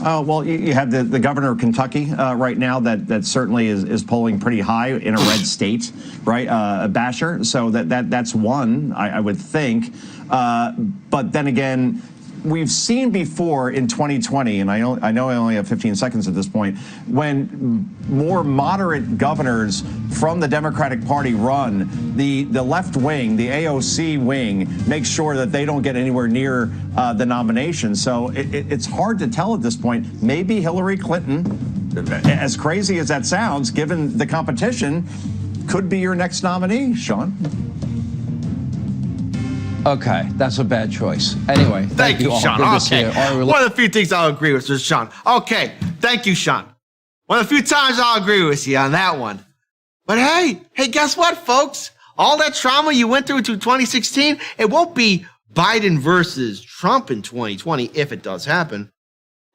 Well, you have the governor of Kentucky right now that certainly is polling pretty high in a red state, right? Basher. So that's one, I would think. But then again, we've seen before in 2020, and I know I only have 15 seconds at this point, when more moderate governors from the Democratic Party run, the left wing, the AOC wing, makes sure that they don't get anywhere near the nomination. So it's hard to tell at this point. Maybe Hillary Clinton, as crazy as that sounds, given the competition, could be your next nominee, Sean.
Okay, that's a bad choice. Anyway, thank you,
Sean. Okay, one of the few things I'll agree with is Sean. Okay, thank you, Sean. One of the few times I'll agree with you on that one. But hey, guess what, folks? All that trauma you went through 2016, it won't be Biden versus Trump in 2020, if it does happen,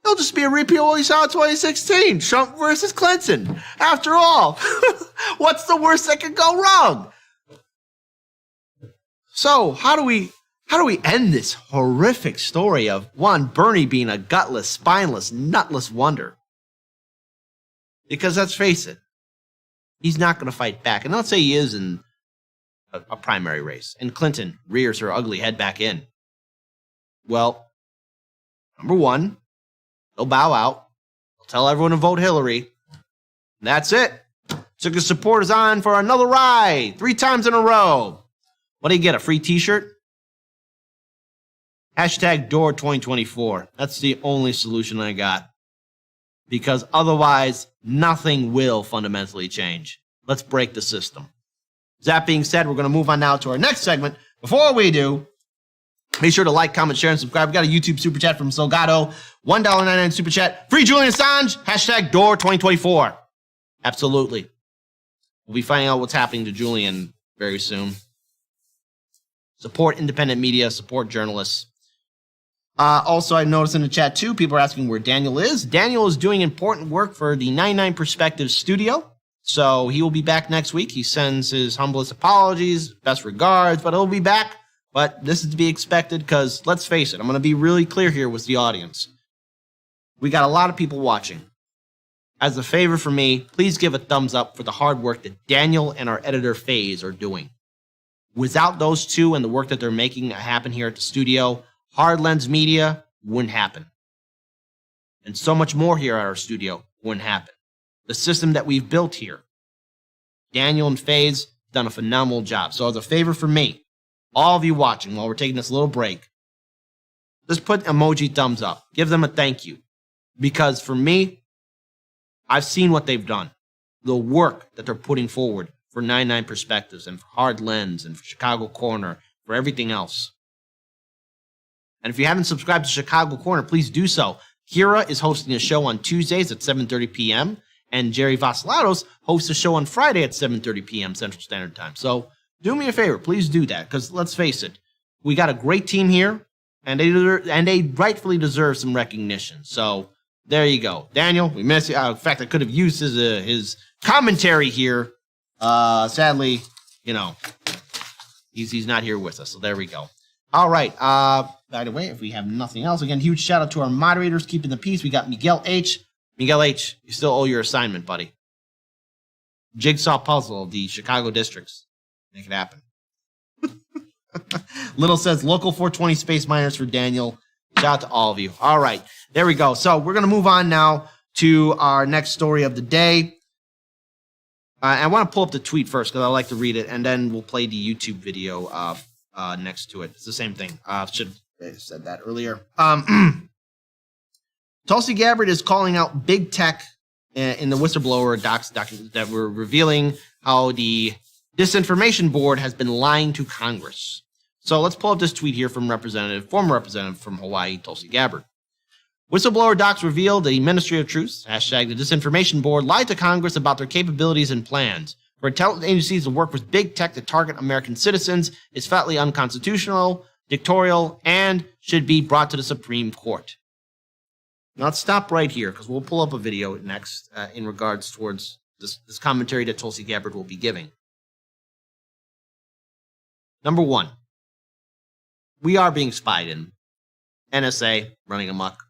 it'll just be a repeat of what we saw in 2016. Trump versus Clinton. After all, what's the worst that could go wrong? So how do we end this horrific story of, one, Bernie being a gutless, spineless, nutless wonder? Because let's face it, he's not going to fight back. And let's say he is in a primary race, and Clinton rears her ugly head back in. Well, number one, he'll bow out. He'll tell everyone to vote Hillary. And that's it. Took his supporters on for another ride, 3 times in a row. What do you get, a free t-shirt? Hashtag Dore 2024. That's the only solution I got. Because otherwise, nothing will fundamentally change. Let's break the system. That being said, we're going to move on now to our next segment. Before we do, make sure to like, comment, share, and subscribe. We got a YouTube super chat from Salgado. $1.99 super chat. Free Julian Assange. Hashtag Dore 2024. Absolutely. We'll be finding out what's happening to Julian very soon. Support independent media. Support journalists. Also, I noticed in the chat, too, people are asking where Daniel is. Daniel is doing important work for the 99 Perspectives studio. So he will be back next week. He sends his humblest apologies, best regards, but he'll be back. But this is to be expected because, let's face it, I'm going to be really clear here with the audience. We got a lot of people watching. As a favor for me, please give a thumbs up for the hard work that Daniel and our editor, FaZe, are doing. Without those two and the work that they're making happen here at the studio, Hard Lens Media wouldn't happen. And so much more here at our studio wouldn't happen. The system that we've built here, Daniel and FaZe have done a phenomenal job. So as a favor for me, all of you watching while we're taking this little break, just put emoji thumbs up. Give them a thank you. Because for me, I've seen what they've done. The work that they're putting forward for 99 Perspectives and for Hard Lens and for Chicago Corner, for everything else. And if you haven't subscribed to Chicago Corner, please do so. Kira is hosting a show on Tuesdays at 7:30 p.m., and Jerry Vassilatos hosts a show on Friday at 7:30 p.m. Central Standard Time. So do me a favor, please do that, because let's face it, we got a great team here, and they rightfully deserve some recognition. So there you go. Daniel, we miss you. In fact, I could have used his commentary here. Sadly, he's not here with us, so there we go. All right. By the way, if we have nothing else, again, huge shout out to our moderators keeping the peace. We got Miguel H. Miguel H., you still owe your assignment, buddy. Jigsaw puzzle of the Chicago districts. Make it happen. Little says, local 420 space miners for Daniel. Shout out to all of you. All right, there we go. So we're going to move on now to our next story of the day. I want to pull up the tweet first because I like to read it, and then we'll play the YouTube video next to it. It's the same thing. Should have said that earlier. Tulsi Gabbard is calling out big tech in the whistleblower docs that were revealing how the Disinformation Board has been lying to Congress. So let's pull up this tweet here from former representative from Hawaii, Tulsi Gabbard. Whistleblower docs reveal the Ministry of Truth, hashtag the Disinformation Board, lied to Congress about their capabilities and plans. For intelligence agencies to work with big tech to target American citizens is flatly unconstitutional, dictatorial, and should be brought to the Supreme Court. Now let's stop right here because we'll pull up a video next in regards towards this commentary that Tulsi Gabbard will be giving. Number one, we are being spied in. NSA running amok.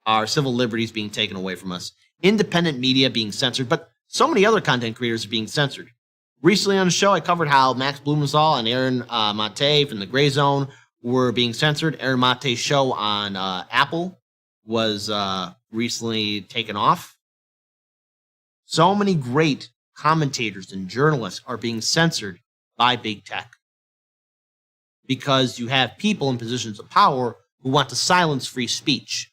Our civil liberties being taken away from us. Independent media being censored, but so many other content creators are being censored. Recently on the show, I covered how Max Blumenthal and Aaron Mate from the Gray Zone were being censored. Aaron Mate's show on Apple was recently taken off. So many great commentators and journalists are being censored by big tech because you have people in positions of power who want to silence free speech.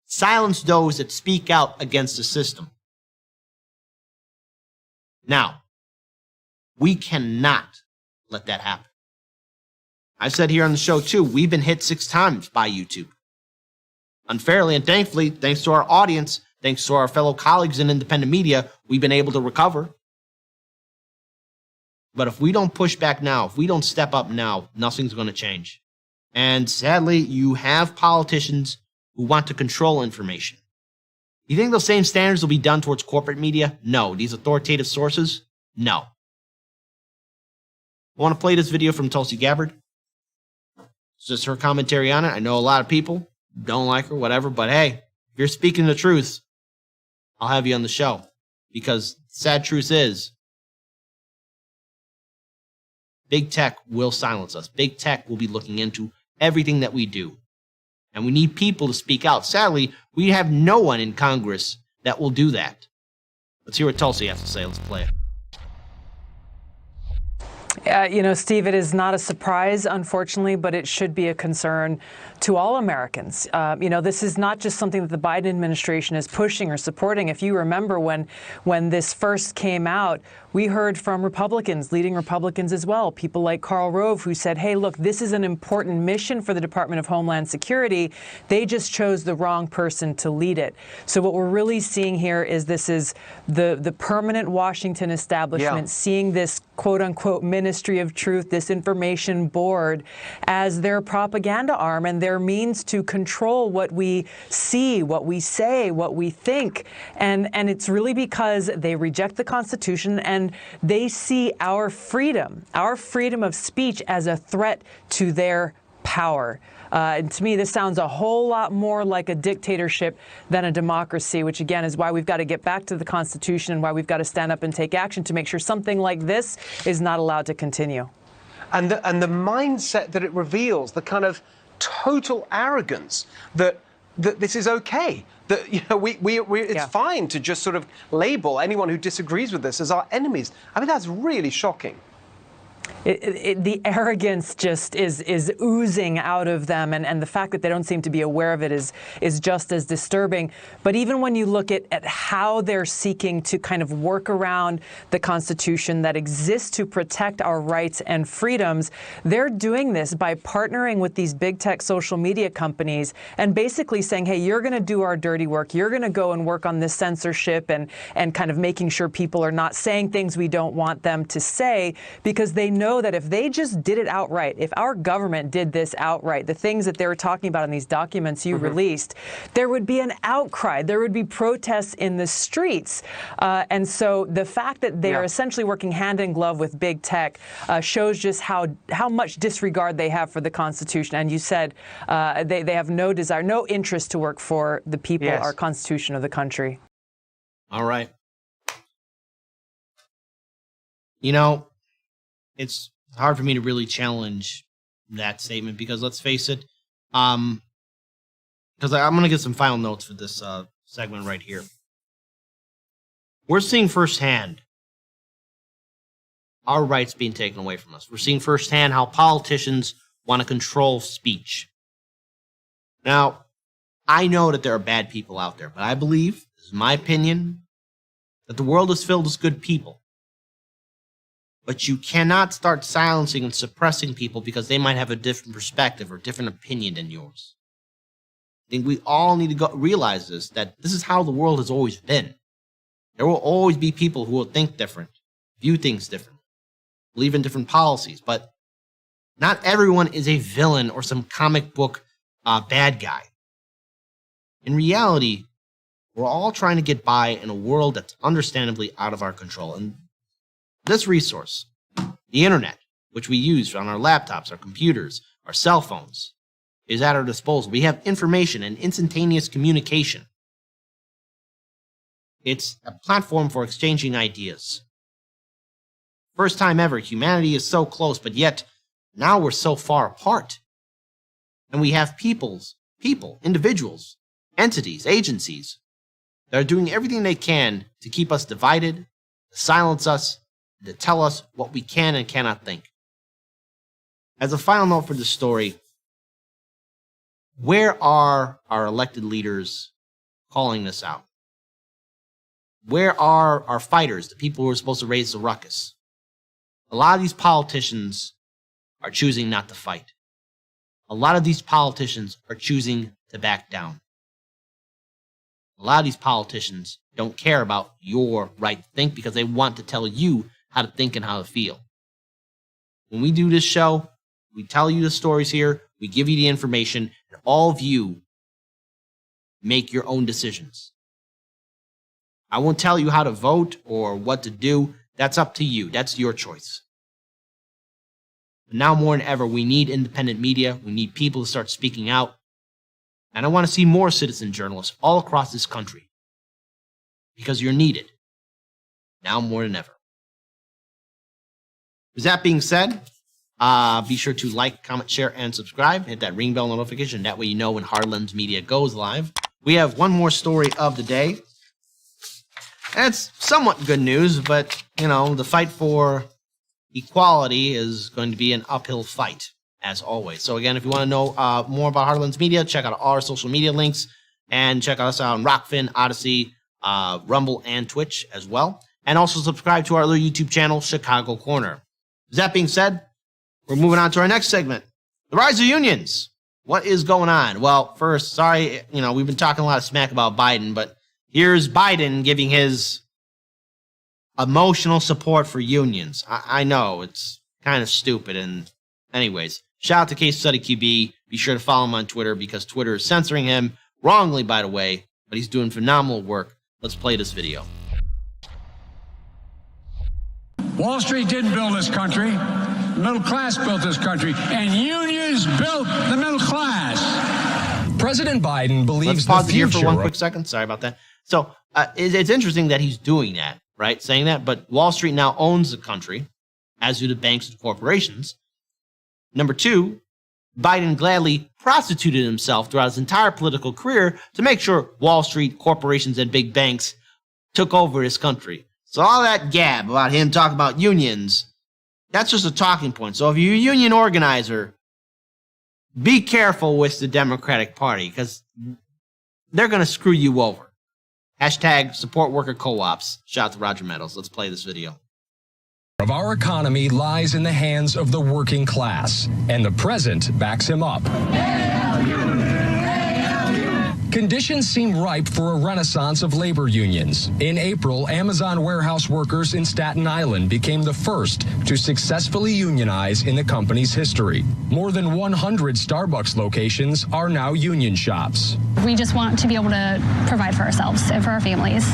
Silence those that speak out against the system. Now, we cannot let that happen. I've said here on the show, too, we've been hit 6 times by YouTube. Unfairly and thankfully, thanks to our audience, thanks to our fellow colleagues in independent media, we've been able to recover. But if we don't push back now, if we don't step up now, nothing's going to change. And sadly, you have politicians who want to control information. You think those same standards will be done towards corporate media? No. These authoritative sources? No. I want to play this video from Tulsi Gabbard. It's just her commentary on it. I know a lot of people don't like her, whatever, but hey, if you're speaking the truth, I'll have you on the show. Because the sad truth is, big tech will silence us. Big tech will be looking into everything that we do. And we need people to speak out. Sadly, we have no one in Congress that will do that. Let's hear what Tulsi has to say. Let's play it.
Steve, it is not a surprise, unfortunately, but it should be a concern to all Americans. This is not just something that the Biden administration is pushing or supporting. If you remember when this first came out, we heard from Republicans, leading Republicans as well, people like Karl Rove, who said, hey, look, this is an important mission for the Department of Homeland Security. They just chose the wrong person to lead it. So what we're really seeing here is this is the permanent Washington establishment seeing this quote-unquote Ministry of Truth, this information board, as their propaganda arm and their means to control what we see, what we say, what we think. And it's really because they reject the Constitution and they see our freedom of speech as a threat to their power. And to me, this sounds a whole lot more like a dictatorship than a democracy, which, again, is why we've got to get back to the Constitution and why we've got to stand up and take action to make sure something like this is not allowed to continue.
And the mindset that it reveals, the kind of total arrogance that this is okay. That it's fine to just sort of label anyone who disagrees with this as our enemies. I mean, that's really shocking.
The arrogance just is oozing out of them, and the fact that they don't seem to be aware of it is just as disturbing. But even when you look at how they're seeking to kind of work around the Constitution that exists to protect our rights and freedoms, they're doing this by partnering with these big tech social media companies and basically saying, hey, you're going to do our dirty work. You're going to go and work on this censorship and kind of making sure people are not saying things we don't want them to say, because they know that if they just did it outright, if our government did this outright, the things that they were talking about in these documents you released, there would be an outcry. There would be protests in the streets. And so the fact that they are essentially working hand in glove with big tech shows just how much disregard they have for the Constitution. And you said they have no desire, no interest to work for the people, our Constitution of the country.
All right. It's hard for me to really challenge that statement because, let's face it, because I'm going to get some final notes for this segment right here. We're seeing firsthand our rights being taken away from us. We're seeing firsthand how politicians want to control speech. Now, I know that there are bad people out there, but I believe, this is my opinion, that the world is filled with good people. But you cannot start silencing and suppressing people because they might have a different perspective or different opinion than yours. I think we all need to realize that this is how the world has always been. There will always be people who will think different, view things different, believe in different policies, but not everyone is a villain or some comic book bad guy. In reality, we're all trying to get by in a world that's understandably out of our control. And this resource, the internet, which we use on our laptops, our computers, our cell phones, is at our disposal. We have information and instantaneous communication. It's a platform for exchanging ideas. First time ever, humanity is so close, but yet now we're so far apart. And we have people, individuals, entities, agencies that are doing everything they can to keep us divided, to silence us, to tell us what we can and cannot think. As a final note for this story, where are our elected leaders calling this out? Where are our fighters, the people who are supposed to raise the ruckus? A lot of these politicians are choosing not to fight. A lot of these politicians are choosing to back down. A lot of these politicians don't care about your right to think because they want to tell you how to think and how to feel. When we do this show, we tell you the stories here, we give you the information, and all of you make your own decisions. I won't tell you how to vote or what to do. That's up to you. That's your choice. But now more than ever, we need independent media. We need people to start speaking out. And I want to see more citizen journalists all across this country. Because you're needed. Now more than ever. With that being said, be sure to like, comment, share, and subscribe. Hit that ring bell notification. That way you know when Heartland Media goes live. We have one more story of the day. And it's somewhat good news, but, you know, the fight for equality is going to be an uphill fight, as always. So, again, if you want to know more about Heartland Media, check out our social media links, and check us out on Rockfin, Odyssey, Rumble, and Twitch as well. And also subscribe to our other YouTube channel, Chicago Corner. With that being said, we're moving on to our next segment, the rise of unions. What is going on? Well, first, sorry, we've been talking a lot of smack about Biden, but here's Biden giving his emotional support for unions. I know, it's kind of stupid. And anyways, shout out to Case Study QB. Be sure to follow him on Twitter because Twitter is censoring him, wrongly, by the way, but he's doing phenomenal work. Let's play this video.
Wall Street didn't build this country. The middle class built this country, and unions built the middle class.
President Biden believes
Let's pause
the
it here
future
for one quick second. Sorry about that. So it's interesting that he's doing that, right? Saying that, but Wall Street now owns the country, as do the banks and corporations. Number two, Biden gladly prostituted himself throughout his entire political career to make sure Wall Street, corporations, and big banks took over his country. So all that gab about him talking about unions, that's just a talking point. So if you're a union organizer, be careful with the Democratic Party because they're going to screw you over. Hashtag support worker co-ops. Shout out to Roger Meadows. Let's play this video.
Of our economy lies in the hands of the working class, and the present backs him up. Conditions seem ripe for a renaissance of labor unions. In April, Amazon warehouse workers in Staten Island became the first to successfully unionize in the company's history. More than 100 Starbucks locations are now union shops.
We just want to be able to provide for ourselves and for our families.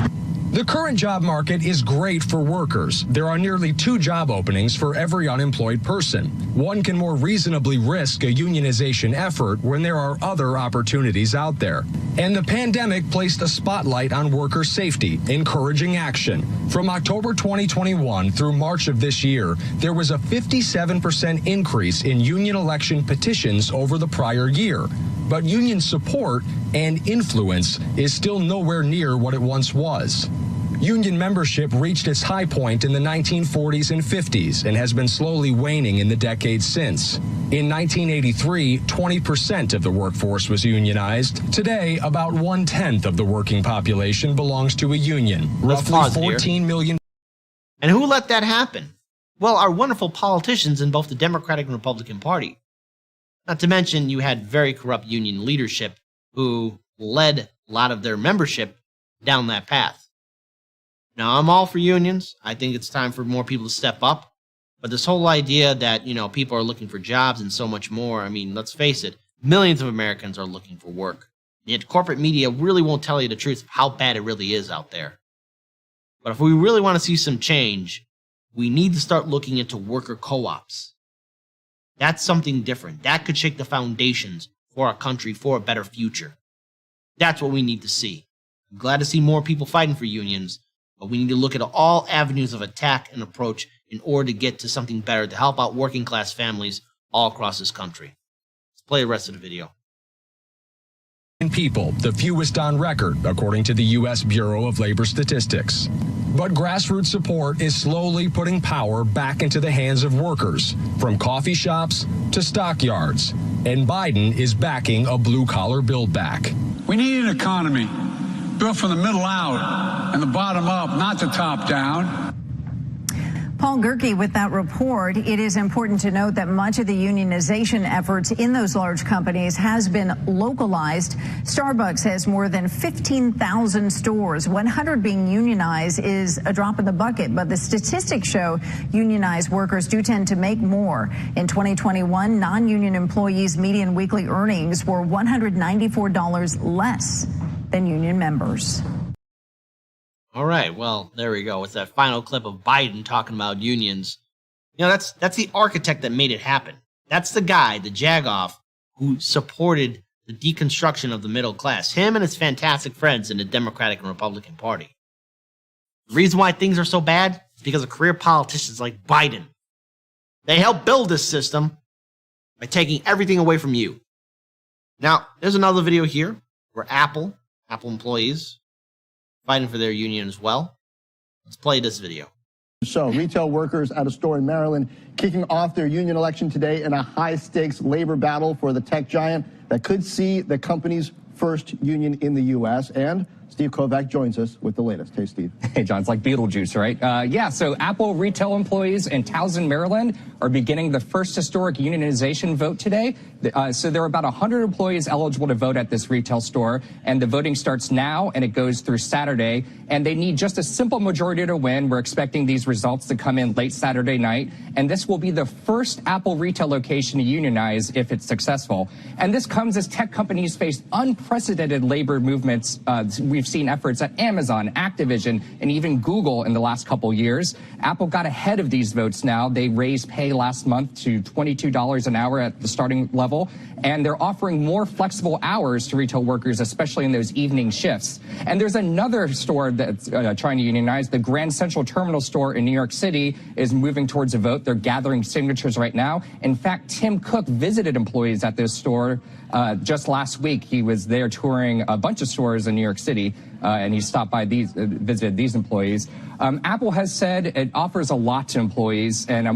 The current job market is great for workers. There are nearly 2 job openings for every unemployed person. One can more reasonably risk a unionization effort when there are other opportunities out there. And the pandemic placed a spotlight on worker safety, encouraging action. From October 2021 through March of this year, there was a 57% increase in union election petitions over the prior year. But union support and influence is still nowhere near what it once was. Union membership reached its high point in the 1940s and 50s and has been slowly waning in the decades since. In 1983, 20% of the workforce was unionized. Today, about 1/10 of the working population belongs to a union, roughly 14 million.
And who let that happen? Well, our wonderful politicians in both the Democratic and Republican Party. Not to mention, you had very corrupt union leadership who led a lot of their membership down that path. Now, I'm all for unions. I think it's time for more people to step up. But this whole idea that, people are looking for jobs and so much more, I mean, let's face it, millions of Americans are looking for work. Yet corporate media really won't tell you the truth of how bad it really is out there. But if we really want to see some change, we need to start looking into worker co-ops. That's something different. That could shake the foundations for our country for a better future. That's what we need to see. I'm glad to see more people fighting for unions, but we need to look at all avenues of attack and approach in order to get to something better to help out working class families all across this country. Let's play the rest of the video.
People, the fewest on record, according to the U.S. Bureau of Labor Statistics. But grassroots support is slowly putting power back into the hands of workers, from coffee shops to stockyards. And Biden is backing a blue-collar build back.
We need an economy built from the middle out and the bottom up, not the top down.
Paul Gerke with that report. It is important to note that much of the unionization efforts in those large companies has been localized. Starbucks has more than 15,000 stores. 100 being unionized is a drop in the bucket, but the statistics show unionized workers do tend to make more. In 2021, non-union employees' median weekly earnings were $194 less than union members.
All right, well, there we go. It's that final clip of Biden talking about unions. You know, that's the architect that made it happen. That's the guy, the jagoff, who supported the deconstruction of the middle class. Him and his fantastic friends in the Democratic and Republican Party. The reason why things are so bad is because of career politicians like Biden. They helped build this system by taking everything away from you. Now, there's another video here where Apple employees, fighting for their union as well. Let's play this video.
So, retail workers at a store in Maryland kicking off their union election today in a high-stakes labor battle for the tech giant that could see the company's first union in the U.S. And Steve Kovac joins us with the latest. Hey, Steve.
Hey, John. It's like Beetlejuice, right? Yeah, so Apple retail employees in Towson, Maryland are beginning the first historic unionization vote today. So there are about 100 employees eligible to vote at this retail store, and the voting starts now and it goes through Saturday. And they need just a simple majority to win. We're expecting these results to come in late Saturday night. And this will be the first Apple retail location to unionize if it's successful. And this comes as tech companies face unprecedented labor movements. We've seen efforts at Amazon, Activision, and even Google in the last couple years. Apple got ahead of these votes now. They raised pay last month to $22 an hour at the starting level, and they're offering more flexible hours to retail workers, especially in those evening shifts. And there's another store that's trying to unionize. The Grand Central Terminal store in New York City is moving towards a vote. They're gathering signatures right now. In fact, Tim Cook visited employees at this store just last week. He was there touring a bunch of stores in New York City, and he stopped by visited these employees. Apple has said it offers a lot to employees, and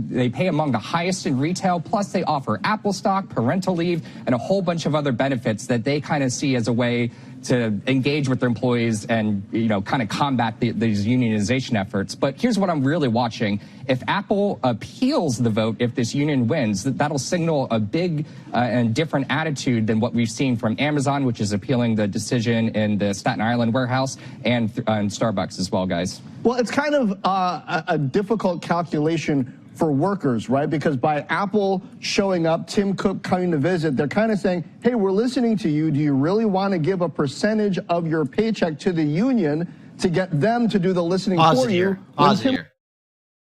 they pay among the highest in retail. Plus, they offer Apple stock, parental leave, and a whole bunch of other benefits that they kind of see as a way to engage with their employees and, kind of combat these unionization efforts. But here's what I'm really watching. If Apple appeals the vote, if this union wins, that'll signal a big and different attitude than what we've seen from Amazon, which is appealing the decision in the Staten Island warehouse, and Starbucks as well, guys.
Well, it's kind of a difficult calculation for workers, right? Because by Apple showing up, Tim Cook coming to visit, they're kind of saying, hey, we're listening to you. Do you really want to give a percentage of your paycheck to the union to get them to do the listening for you?
Pause here.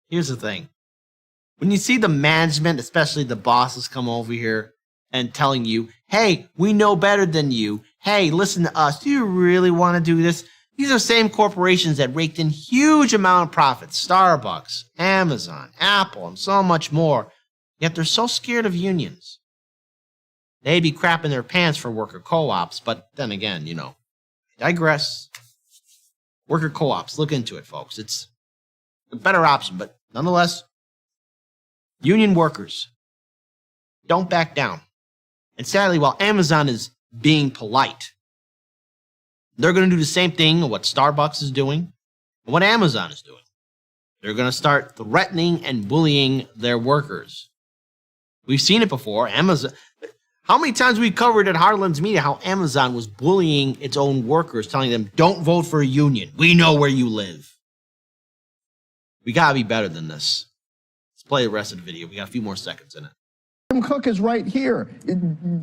Here's the thing. When you see the management, especially the bosses, come over here and telling you, hey, we know better than you. Hey, listen to us. Do you really want to do this? These are the same corporations that raked in huge amount of profits. Starbucks, Amazon, Apple, and so much more. Yet they're so scared of unions. They'd be crapping their pants for worker co-ops, but then again, digress. Worker co-ops, look into it, folks. It's a better option, but nonetheless, union workers, don't back down. And sadly, while Amazon is being polite, they're going to do the same thing what Starbucks is doing and what Amazon is doing. They're going to start threatening and bullying their workers. We've seen it before. Amazon. How many times we covered at Heartland's Media how Amazon was bullying its own workers, telling them, don't vote for a union. We know where you live. We got to be better than this. Let's play the rest of the video. We got a few more seconds in it.
Tim Cook is right here.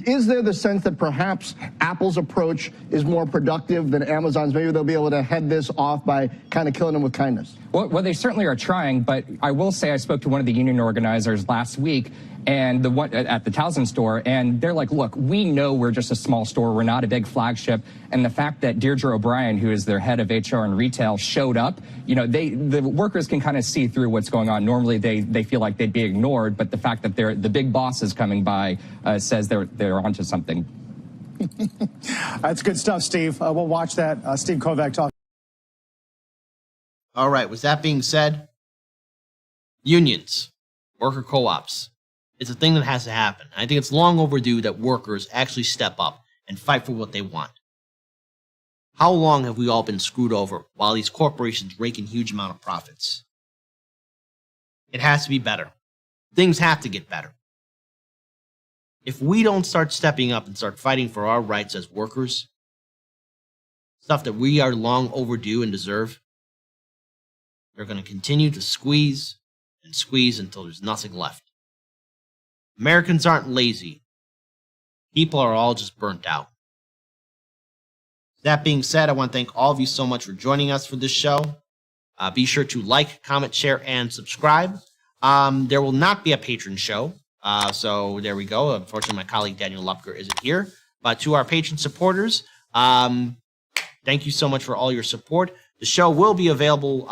Is there the sense that perhaps Apple's approach is more productive than Amazon's? Maybe they'll be able to head this off by kind of killing them with kindness.
Well, they certainly are trying, but I will say I spoke to one of the union organizers last week and the one at the Towson store, and they're like, look, we know we're just a small store. We're not a big flagship. And the fact that Deirdre O'Brien, who is their head of HR and retail, showed up, the workers can kind of see through what's going on. Normally, they feel like they'd be ignored, but the fact that the big boss is coming by says they're onto something.
That's good stuff, Steve. We'll watch that. Steve Kovac talk.
All right. With that being said, unions, worker co-ops, it's a thing that has to happen. I think it's long overdue that workers actually step up and fight for what they want. How long have we all been screwed over while these corporations rake in huge amount of profits? It has to be better. Things have to get better. If we don't start stepping up and start fighting for our rights as workers, stuff that we are long overdue and deserve, they're going to continue to squeeze and squeeze until there's nothing left. Americans aren't lazy. People are all just burnt out. That being said, I want to thank all of you so much for joining us for this show. Be sure to like, comment, share, and subscribe. There will not be a patron show. So there we go. Unfortunately, my colleague Daniel Lupker isn't here. But to our patron supporters, thank you so much for all your support. The show will be available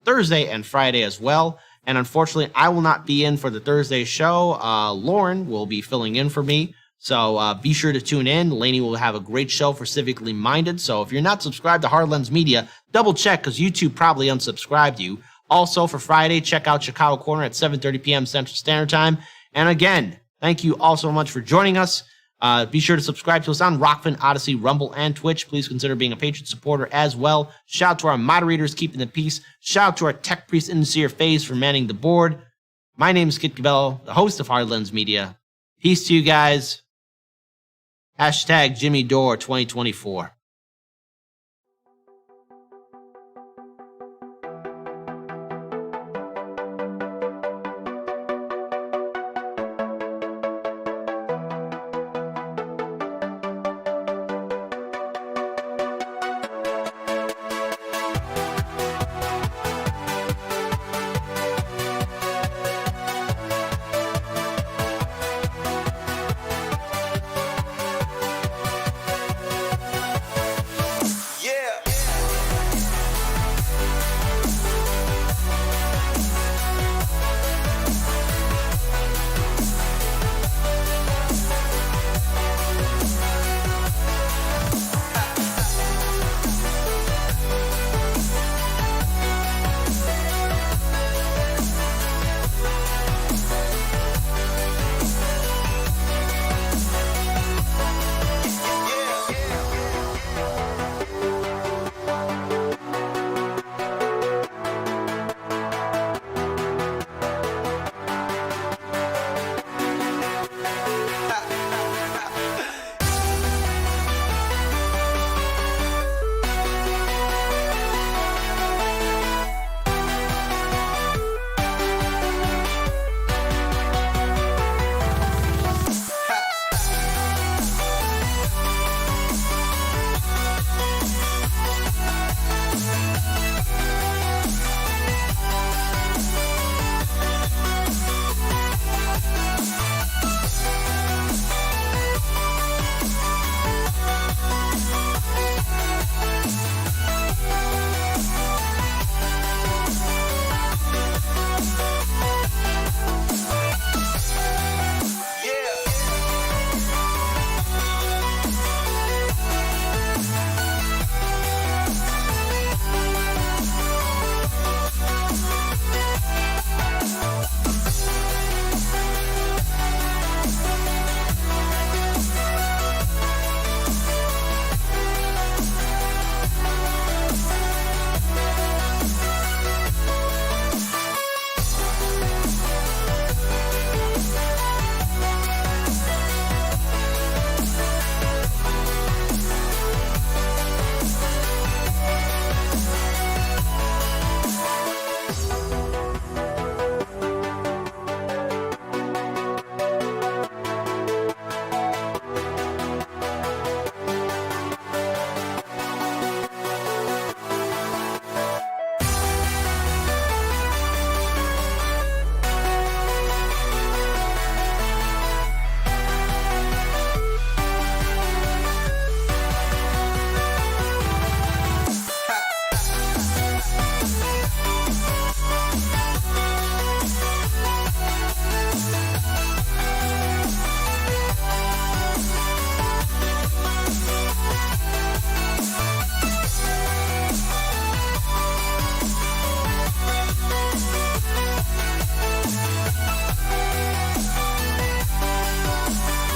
Thursday and Friday as well. And unfortunately, I will not be in for the Thursday show. Lauren will be filling in for me. So be sure to tune in. Lainey will have a great show for Civically Minded. So if you're not subscribed to Hard Lens Media, double check because YouTube probably unsubscribed you. Also for Friday, check out Chicago Corner at 7:30 p.m. Central Standard Time. And again, thank you all so much for joining us. Be sure to subscribe to us on Rockfin, Odyssey, Rumble, and Twitch. Please consider being a patron supporter as well. Shout out to our moderators keeping the peace. Shout out to our tech priest, Indesir Faze, for manning the board. My name is Kit Cabello, the host of Hard Lens Media. Peace to you guys. Hashtag Jimmy Dore 2024.